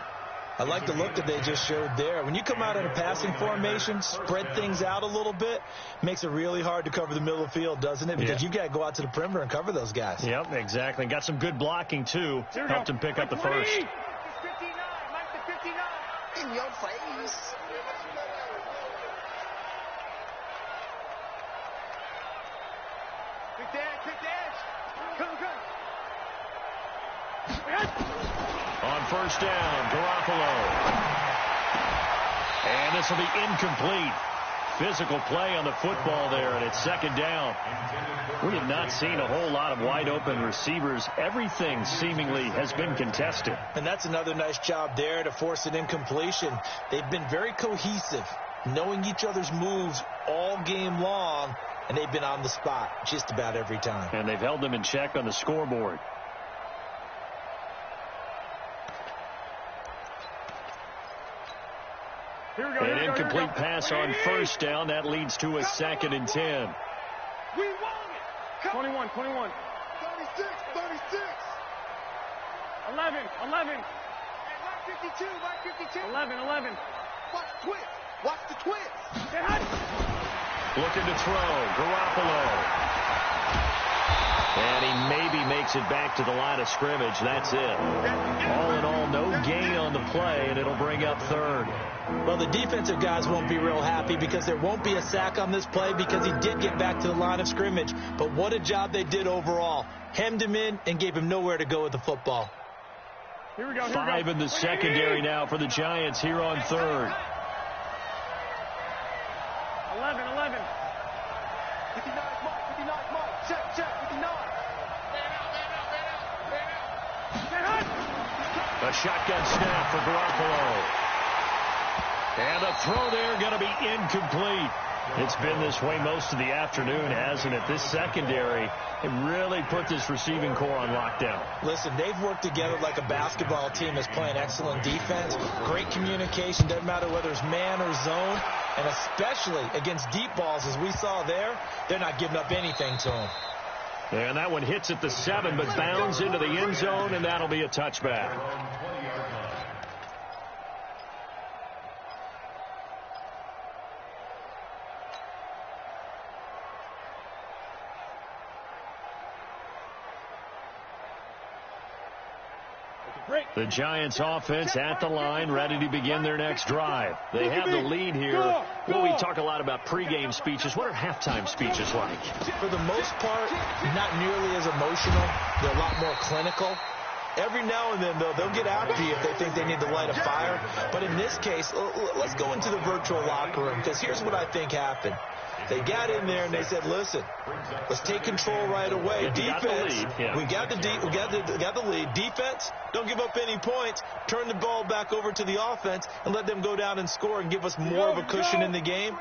I like the look that they just showed there. When you come out in a passing formation, spread things out a little bit, makes it really hard to cover the middle of the field, doesn't it? Because you've got to go out to the perimeter and cover those guys. Yep, exactly. Got some good blocking, too. Helped him pick up the first. 59, Mike the 59. In your face. Pick the edge. Come. On first down, Garoppolo. And this will be incomplete. Physical play on the football there, and it's 2nd down. We have not seen a whole lot of wide-open receivers. Everything seemingly has been contested. And that's another nice job there to force an incompletion. They've been very cohesive, knowing each other's moves all game long, and they've been on the spot just about every time. And they've held them in check on the scoreboard. An incomplete pass on first down. That leads to a 2nd and 10. We won it. 21. 36. 11. Hey, Mike 52. 11. Watch the twist. Looking to throw. Garoppolo. And he maybe makes it back to the line of scrimmage. That's it. All in all, no gain on the play, and it'll bring up 3rd. Well, the defensive guys won't be real happy because there won't be a sack on this play because he did get back to the line of scrimmage. But what a job they did overall. Hemmed him in and gave him nowhere to go with the football. Here we go. 5 in the secondary now for the Giants here on 3rd. 11. 59 Mike. Check. 59. A shotgun snap for Garoppolo. And the throw there going to be incomplete. It's been this way most of the afternoon, hasn't it? This secondary, it really put this receiving core on lockdown. Listen, they've worked together like a basketball team that's playing excellent defense, great communication, doesn't matter whether it's man or zone, and especially against deep balls, as we saw there, they're not giving up anything to them. And that one hits at the 7, but bounds into the end zone, and that'll be a touchback. The Giants offense at the line, ready to begin their next drive. They have the lead here. Well, we talk a lot about pregame speeches. What are halftime speeches like? For the most part, not nearly as emotional. They're a lot more clinical. Every now and then, though, they'll get after you if they think they need to light a fire. But in this case, let's go into the virtual locker room, because here's what I think happened. They got in there and they said, listen, let's take control right away. Defense, we got the lead. Defense, don't give up any points. Turn the ball back over to the offense and let them go down and score and give us more of a cushion in the game.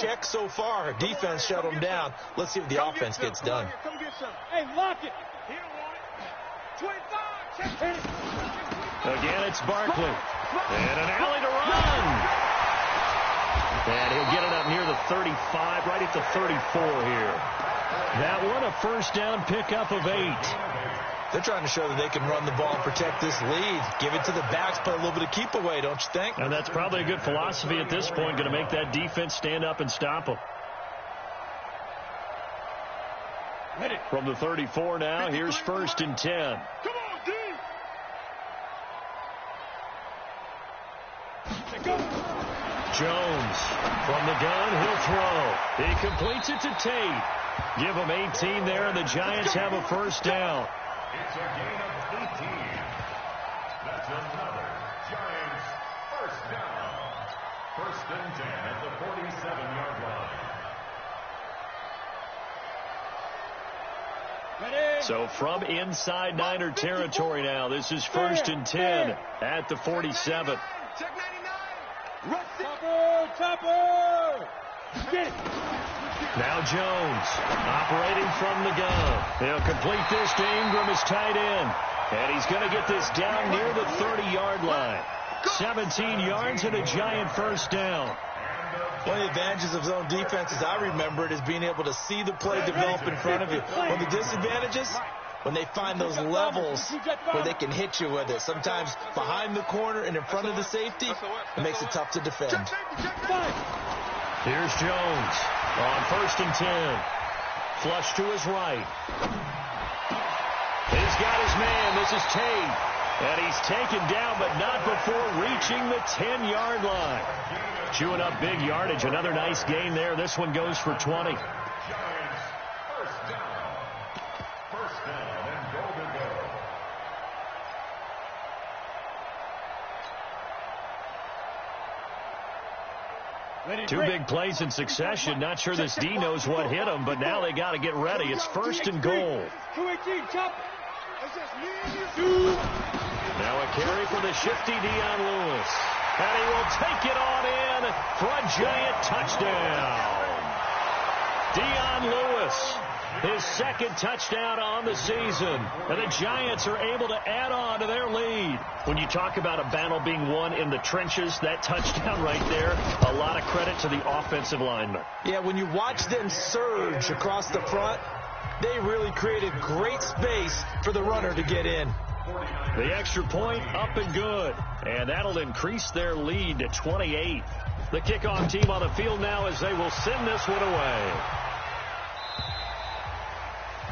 Check so far. Defense shut them down. Let's see if the offense gets done. Hey, lock it. Again, it's Barkley. And an alley to run. And he'll get it up near the 35, right at the 34 here. That one, a first down pickup of 8. They're trying to show that they can run the ball and protect this lead. Give it to the backs, play a little bit of keep away, don't you think? And that's probably a good philosophy at this point, going to make that defense stand up and stop them. From the 34 now, here's 1st and 10. Come on, D. Jones from the gun, he'll throw. He completes it to Tate. Give him 18 there, and the Giants have a first down. It's a gain of 18. That's another Giants first down. 1st and 10 at the 47-yard line. So from inside Niner territory now, this is 1st and 10 at the 47. Check 99. Topper. Get it. Now Jones operating from the gun. He'll complete this to Ingram as tight end. And he's going to get this down near the 30-yard line. 17 yards and a Giant first down. One of the advantages of zone defense, as I remember it, is being able to see the play develop in front of you. One of the disadvantages, when they find those levels where they can hit you with it. Sometimes behind the corner and in front of the safety, it makes it tough to defend. Here's Jones on 1st and 10. Flush to his right. He's got his man. This is Tate. And he's taken down, but not before reaching the 10-yard line. Chewing up big yardage. Another nice gain there. This one goes for 20. Giants first down. First down and goal to go. Two big plays in succession. Not sure this D knows what hit him, but now they got to get ready. It's 1st and goal. 218, chop. Now a carry for the shifty Dion Lewis. And he will take it on in for a Giant touchdown. Dion Lewis, his 2nd touchdown on the season. And the Giants are able to add on to their lead. When you talk about a battle being won in the trenches, that touchdown right there, a lot of credit to the offensive linemen. Yeah, when you watch them surge across the front, they really created great space for the runner to get in. The extra point up and good. And that'll increase their lead to 28. The kickoff team on the field now as they will send this one away.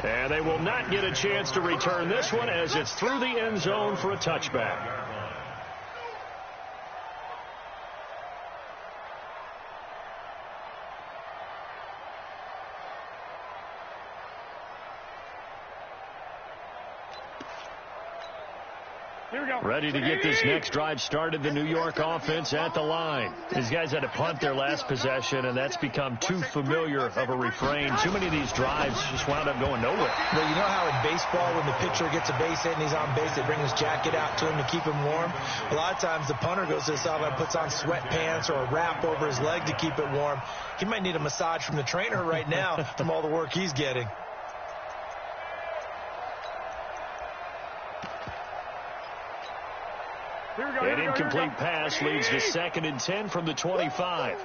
And they will not get a chance to return this one as it's through the end zone for a touchback. Ready to get this next drive started, the New York offense at the line. These guys had to punt their last possession, and that's become too familiar of a refrain. Too many of these drives just wound up going nowhere. Well, you know how in baseball, when the pitcher gets a base hit and he's on base, they bring his jacket out to him to keep him warm? A lot of times the punter goes to the sideline and puts on sweatpants or a wrap over his leg to keep it warm. He might need a massage from the trainer right now from all the work he's getting. An incomplete pass leads to 2nd and 10 from the 25.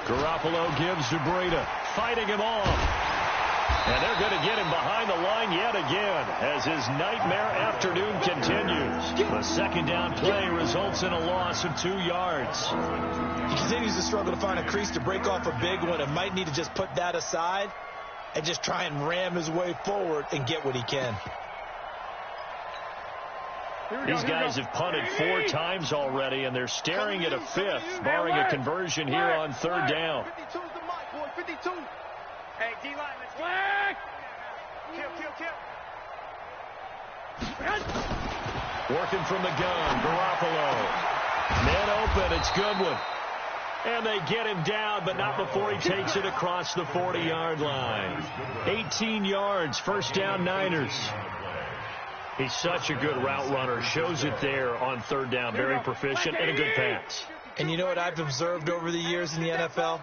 Garoppolo gives to Breida, fighting him off. And they're going to get him behind the line yet again as his nightmare afternoon continues. The second down play results in a loss of 2 yards. He continues to struggle to find a crease to break off a big one and might need to just put that aside and just try and ram his way forward and get what he can. These guys have punted 4 times already, and they're staring at a 5th, barring a conversion here on 3rd down. 52's the mic, boy. 52. Hey, D-line, let's flag. Kill. Working from the gun, Garoppolo. Men open, it's Goodwin. And they get him down, but not before he takes it across the 40-yard line. 18 yards, 1st down Niners. He's such a good route runner. Shows it there on 3rd down. Very proficient and a good pass. And you know what I've observed over the years in the NFL?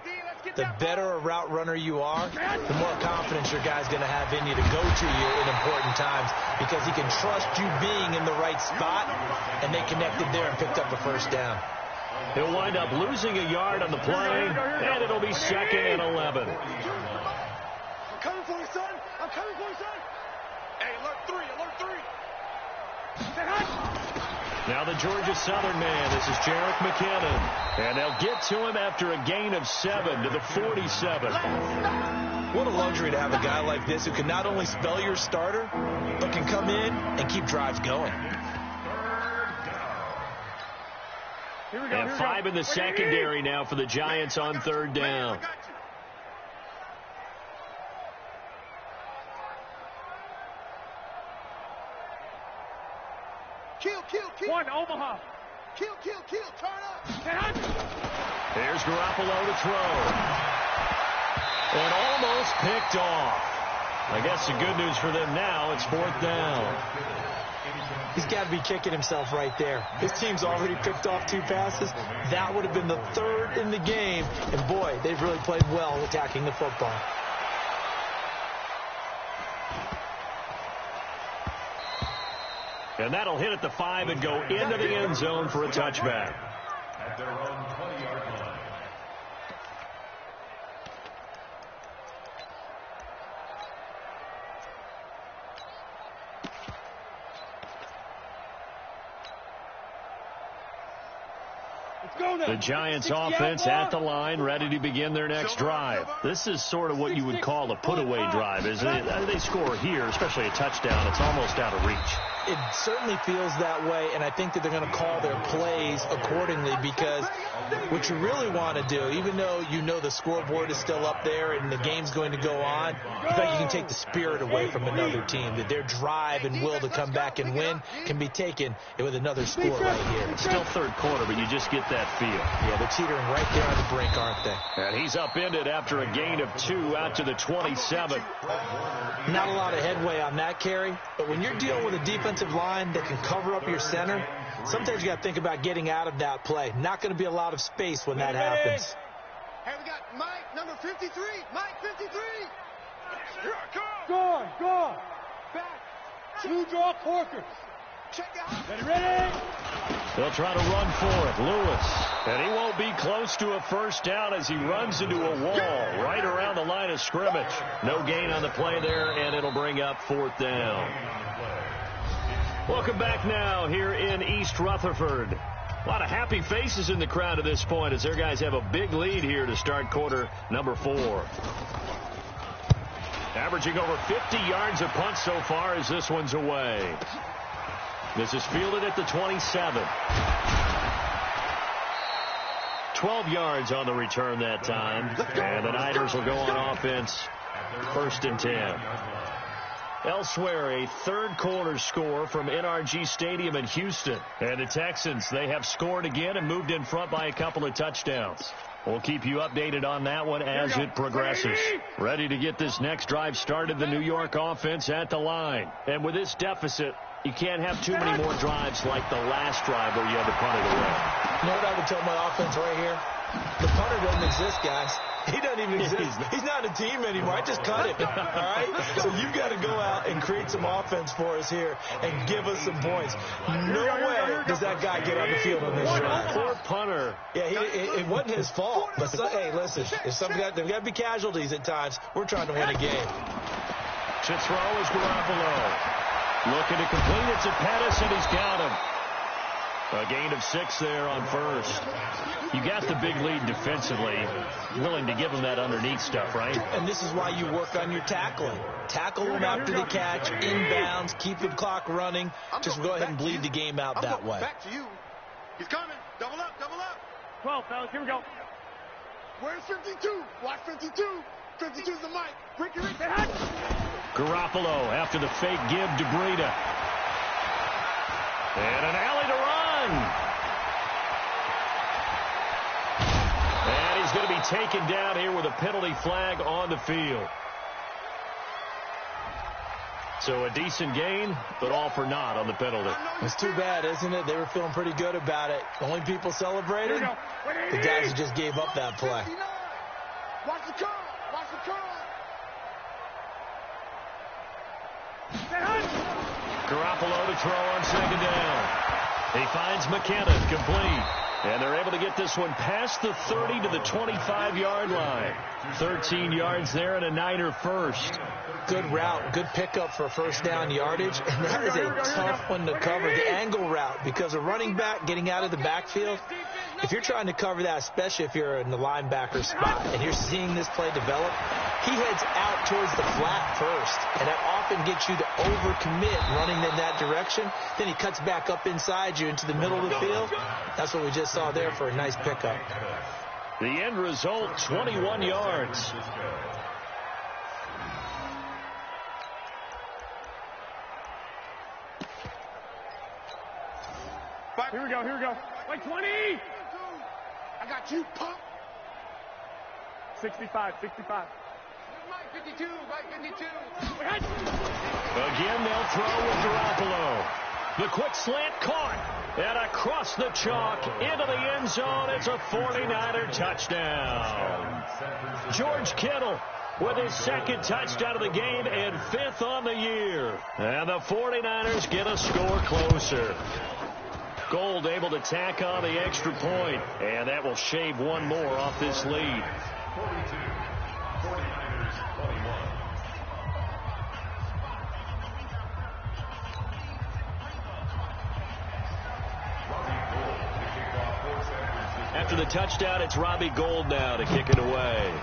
The better a route runner you are, the more confidence your guy's going to have in you to go to you in important times because he can trust you being in the right spot, and they connected there and picked up a 1st down. He'll wind up losing a yard on the play, and it'll be 2nd and 11. I'm coming for you, son. I'm coming for you, son. Hey, alert 3, alert 3. Now the Georgia Southern man. This is Jerick McKinnon. And they'll get to him after a gain of 7 to the 47. What a luxury to have a guy like this who can not only spell your starter, but can come in and keep drives going. And 5 in the secondary now for the Giants on 3rd down. Kill. 1, Omaha. Kill. Turn up. Here's Garoppolo to throw. And almost picked off. I guess the good news for them now, it's 4th down. He's got to be kicking himself right there. His team's already picked off 2 passes. That would have been the 3rd in the game. And, boy, they've really played well attacking the football. And that'll hit at the 5 and go into the end zone for a touchback. At their own 20-yard line. The Giants offense at the line, ready to begin their next drive. This is sort of what you would call a put-away drive, isn't it? They score here, especially a touchdown. It's almost out of reach. It certainly feels that way, and I think that they're going to call their plays accordingly because what you really want to do, even though you know the scoreboard is still up there and the game's going to go on, in fact, you can take the spirit away from another team, that their drive and will to come back and win can be taken with another score right here. It's still 3rd quarter, but you just get that feel. Yeah, they're teetering right there on the brink, aren't they? And he's upended after a gain of 2 out to the 27. Not a lot of headway on that carry, but when you're dealing with a defensive line that can cover up your center, sometimes you got to think about getting out of that play. Not going to be a lot of space when that happens. Hey, we got Mike, number 53. Mike, 53. Here I come. Gone. Back. 2 draw corkers. Check out. Ready? They'll try to run for it. Lewis. And he won't be close to a 1st down as he runs into a wall right around the line of scrimmage. No gain on the play there, and it'll bring up 4th down. Welcome back now here in East Rutherford. A lot of happy faces in the crowd at this point as their guys have a big lead here to start quarter number 4. Averaging over 50 yards a punt so far as this one's away. This is fielded at the 27. 12 yards on the return that time. And the Niners will go on offense. 1st and 10. Elsewhere, a third-quarter score from NRG Stadium in Houston. And the Texans, they have scored again and moved in front by a couple of touchdowns. We'll keep you updated on that one as it progresses. Ready to get this next drive started, the New York offense at the line. And with this deficit, you can't have too many more drives like the last drive where you had to punt it away. You know what I would tell my offense right here? The punter doesn't exist, guys. He doesn't even exist. He's not a team anymore. I just cut him. All right? So you've got to go out and create some offense for us here and give us some points. No way does that guy get on the field on this drive. Poor punter. Yeah, it wasn't his fault. But, hey, listen, there's got to be casualties at times. We're trying to win a game. To throw is Garoppolo. Looking to complete it to Pettis, and he's got him. A gain of 6 there on first. You got the big lead defensively. Willing to give them that underneath stuff, right? And this is why you work on your tackling. Tackle them after the catch, inbounds, keep the clock running. Just go ahead and bleed the game out that way. Back to you. He's coming. Double up, double up. 12, fellas, here we go. Where's 52? Watch 52. 52 is the mic. Ricky. Garoppolo after the fake give to Breida. And an alley to run. And he's going to be taken down here with a penalty flag on the field. So a decent gain, but all for naught on the penalty. It's too bad, isn't it? They were feeling pretty good about it. The only people celebrating, the guys who just gave up that play. Watch the curl. Watch the curl. Garoppolo to throw on second down. He finds McKinnon complete. And they're able to get this one past the 30 to the 25-yard line. 13 yards there and a Niner first. Good route, good pickup for first down yardage. And that is a tough one to cover, the angle route, because a running back getting out of the backfield, if you're trying to cover that, especially if you're in the linebacker spot and you're seeing this play develop, he heads out towards the flat first, and that often gets you to overcommit running in that direction. Then he cuts back up inside you into the middle of the field. That's what we just saw there for a nice pickup. The end result, 21 yards. Here we go, here we go. Like 20! I got you, pump. 65. Mike 52, Mike 52. Again, they'll throw with Garoppolo. The quick slant caught. And across the chalk into the end zone. It's a 49er touchdown. George Kittle with his second touchdown of the game and 5th on the year. And the 49ers get a score closer. Gold able to tack on the extra point, and that will shave one more off this lead. 42, 49ers 21. After the touchdown, it's Robbie Gould now to kick it away.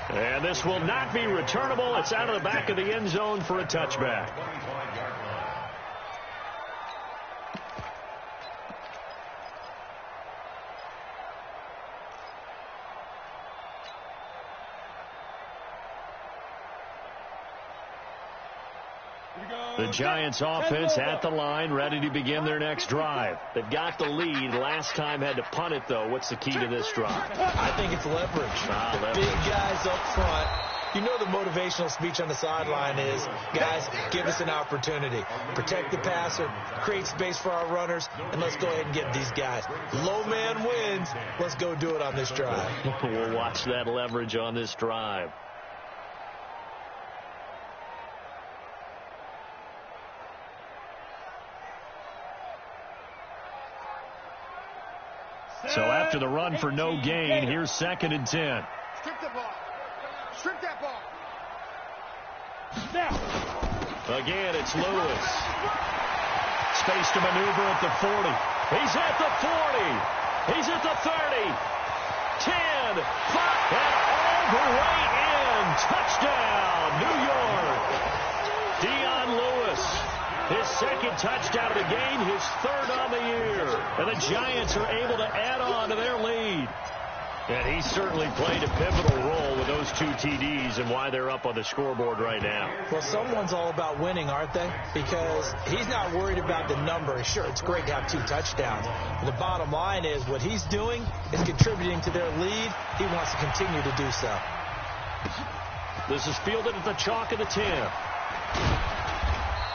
And this will not be returnable. It's out of the back of the end zone for a touchback. The Giants offense at the line, ready to begin their next drive. They've got the lead. Last time had to punt it, though. What's the key to this drive? I think it's leverage. Leverage. Big guys up front. You know the motivational speech on the sideline is, guys, give us an opportunity. Protect the passer, create space for our runners, and let's go ahead and get these guys. Low man wins. Let's go do it on this drive. We'll watch that leverage on this drive. So after the run for no gain, here's 2nd and 10. Strip the ball. Strip that ball. Now. Again, it's Lewis. Space to maneuver at the 40. He's at the 40. He's at the 30. 10. 5. And all the way in. Touchdown, New York. Dion Lewis. His second touchdown of the game, his 3rd on the year. And the Giants are able to add on to their lead. And he certainly played a pivotal role with those 2 TDs and why they're up on the scoreboard right now. Well, someone's all about winning, aren't they? Because he's not worried about the number. Sure, it's great to have 2 touchdowns. But the bottom line is what he's doing is contributing to their lead. He wants to continue to do so. This is fielded at the chalk of the 10.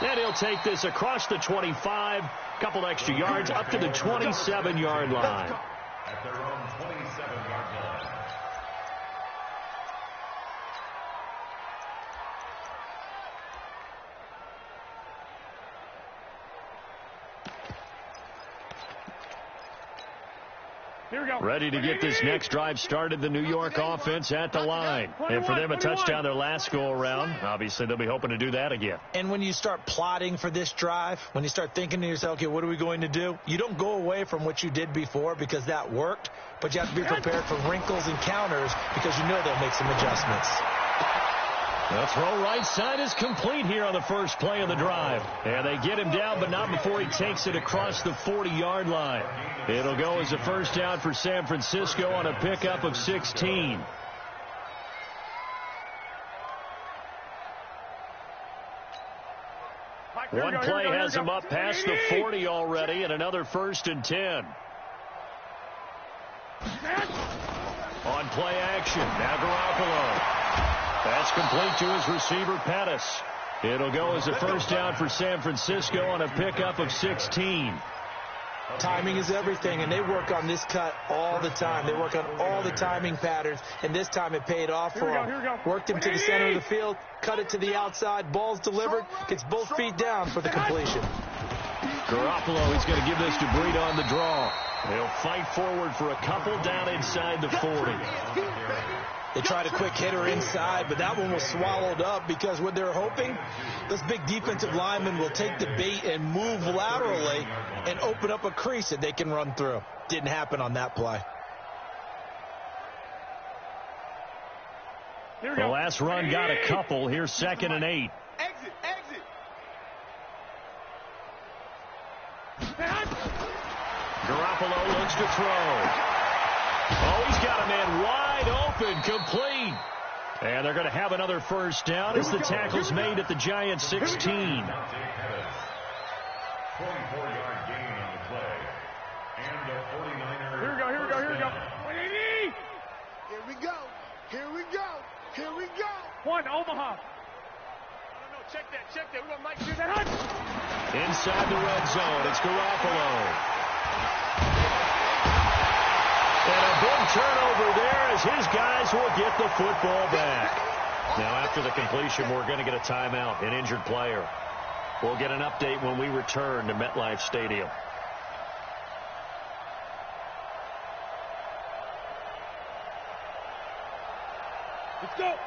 And he'll take this across the 25, couple extra yards, up to the 27-yard line. At their own 27-yard line. Here we go. Ready to get this next drive started, the New York offense at the line. And for them, a touchdown their last go-around. Obviously, they'll be hoping to do that again. And when you start plotting for this drive, when you start thinking to yourself, okay, what are we going to do? You don't go away from what you did before because that worked, but you have to be prepared for wrinkles and counters because you know they'll make some adjustments. The throw right side is complete here on the first play of the drive. And they get him down, but not before he takes it across the 40-yard line. It'll go as a first down for San Francisco on a pickup of 16. One play has him up past the 40 already, and another 1st and 10. On play action, now Garoppolo. That's complete to his receiver, Pettis. It'll go as a first down for San Francisco on a pickup of 16. Timing is everything, and they work on this cut all the time. They work on all the timing patterns, and this time it paid off for him. Worked him to the center of the field, cut it to the outside, ball's delivered, gets both feet down for the completion. Garoppolo, he's going to give this to Breida on the draw. He'll fight forward for a couple down inside the 40. They tried a quick hitter inside, but that one was swallowed up because what they're hoping, this big defensive lineman will take the bait and move laterally and open up a crease that they can run through. Didn't happen on that play. The last run got a couple. Here's 2nd and 8. Exit, exit. Garoppolo looks to throw. Oh, he's got a man wide open, complete. And they're going to have another first down as the tackle's made at the Giants' 16. 24-yard gain on the play. And the 49ers. Here we go. Here we go. Here we go. Here we go. One, Omaha. No, check that. We want Mike to do that. Inside the red zone, it's Garoppolo. And a big turnover there as his guys will get the football back. Now, after the completion, we're going to get a timeout, an injured player. We'll get an update when we return to MetLife Stadium.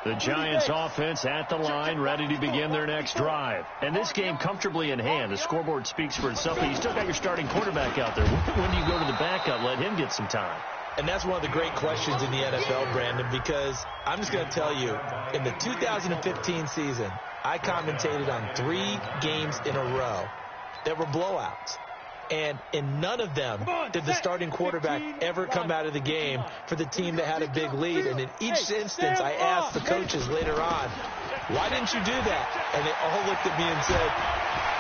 The Giants offense at the line, ready to begin their next drive. And this game comfortably in hand. The scoreboard speaks for itself, but you still got your starting quarterback out there. When do you go to the backup, let him get some time? And that's one of the great questions in the NFL, Brandon, because I'm just going to tell you, in the 2015 season, I commentated on 3 games in a row that were blowouts. And in none of them did the starting quarterback ever come out of the game for the team that had a big lead. And in each instance, I asked the coaches later on, why didn't you do that? And they all looked at me and said,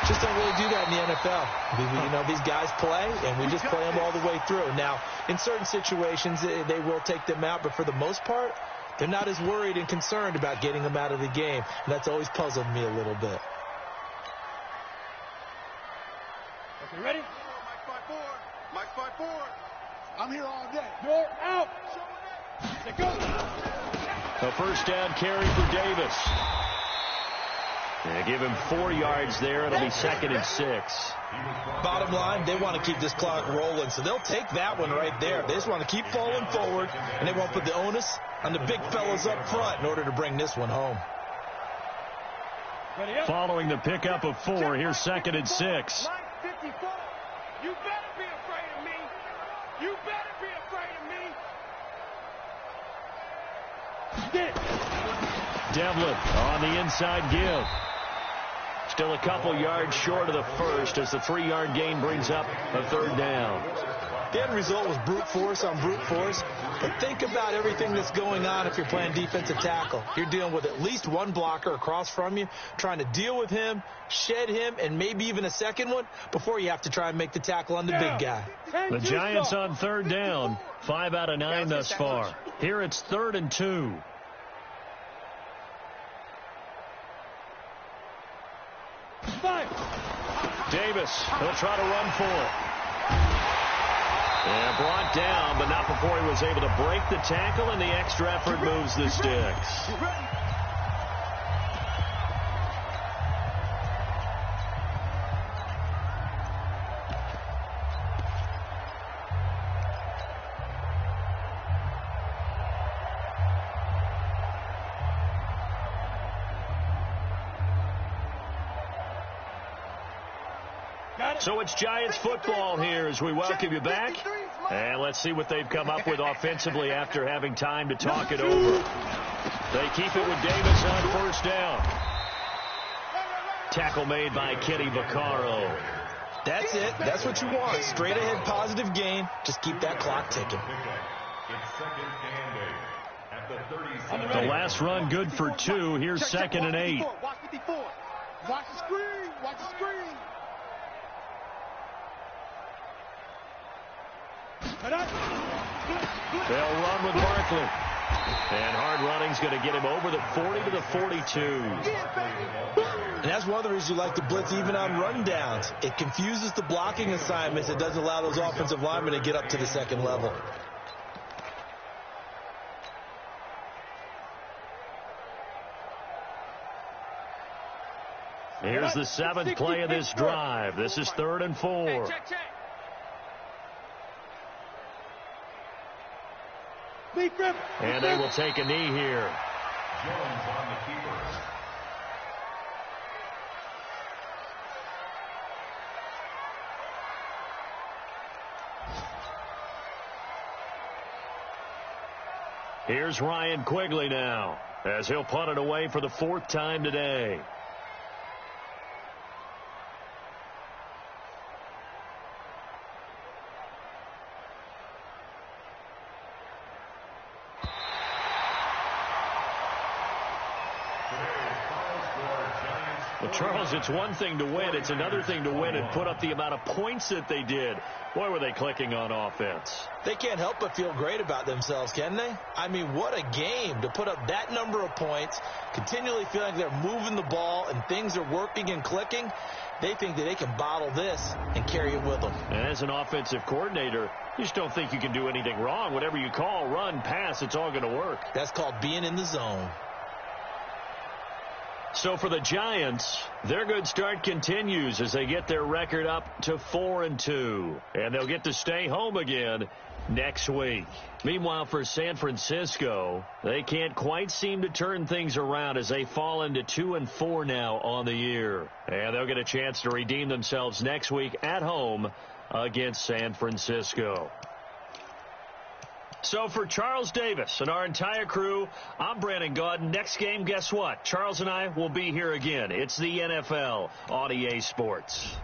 just don't really do that in the NFL. You know, these guys play, and we just play them all the way through. Now, in certain situations, they will take them out, but for the most part, they're not as worried and concerned about getting them out of the game. And that's always puzzled me a little bit. Okay, ready? Mike 5-4. I'm here all day. You're out. Let's go. A first down carry for Davis. They give him 4 yards there. It'll be 2nd and 6. Bottom line, they want to keep this clock rolling, so they'll take that one right there. They just want to keep falling forward, and they won't put the onus on the big fellas up front in order to bring this one home. Following the pickup of 4, here's 2nd and 6. Mike 54. You better be afraid of me. You better be afraid of me. Get it. Devlin on the inside give. Still a couple yards short of the first as the 3-yard gain brings up a 3rd down. The end result was brute force on brute force. But think about everything that's going on if you're playing defensive tackle. You're dealing with at least one blocker across from you, trying to deal with him, shed him, and maybe even a second one before you have to try and make the tackle on the big guy. The Giants on third down. 5 out of 9 thus far. Here it's 3rd and 2. Davis, he'll try to run for it. And brought down, but not before he was able to break the tackle, and the extra effort moves the sticks. So it's Giants football here as we welcome you back. And let's see what they've come up with offensively after having time to talk it over. They keep it with Davis on first down. Tackle made by Kenny Vaccaro. That's it. That's what you want. Straight ahead positive gain. Just keep that clock ticking. The last run good for 2. Here's 2nd and 8. Watch 54. Watch the screen. Watch the screen. They'll run with Barkley. And hard running's going to get him over the 40 to the 42. And that's one of the reasons you like to blitz even on rundowns. It confuses the blocking assignments. It doesn't allow those offensive linemen to get up to the second level. Here's the 7th play of this drive. This is 3rd and 4. And they will take a knee here. Jones on the keeper. Here's Ryan Quigley now, as he'll punt it away for the 4th time today. Well, Charles, it's one thing to win. It's another thing to win and put up the amount of points that they did. Boy, were they clicking on offense. They can't help but feel great about themselves, can they? I mean, what a game to put up that number of points, continually feeling like they're moving the ball and things are working and clicking. They think that they can bottle this and carry it with them. And as an offensive coordinator, you just don't think you can do anything wrong. Whatever you call, run, pass, it's all going to work. That's called being in the zone. So for the Giants, their good start continues as they get their record up to 4-2. And they'll get to stay home again next week. Meanwhile, for San Francisco, they can't quite seem to turn things around as they fall into 2-4 now on the year. And they'll get a chance to redeem themselves next week at home against San Francisco. So for Charles Davis and our entire crew, I'm Brandon Gaudin. Next game, guess what? Charles and I will be here again. It's the NFL on EA Sports.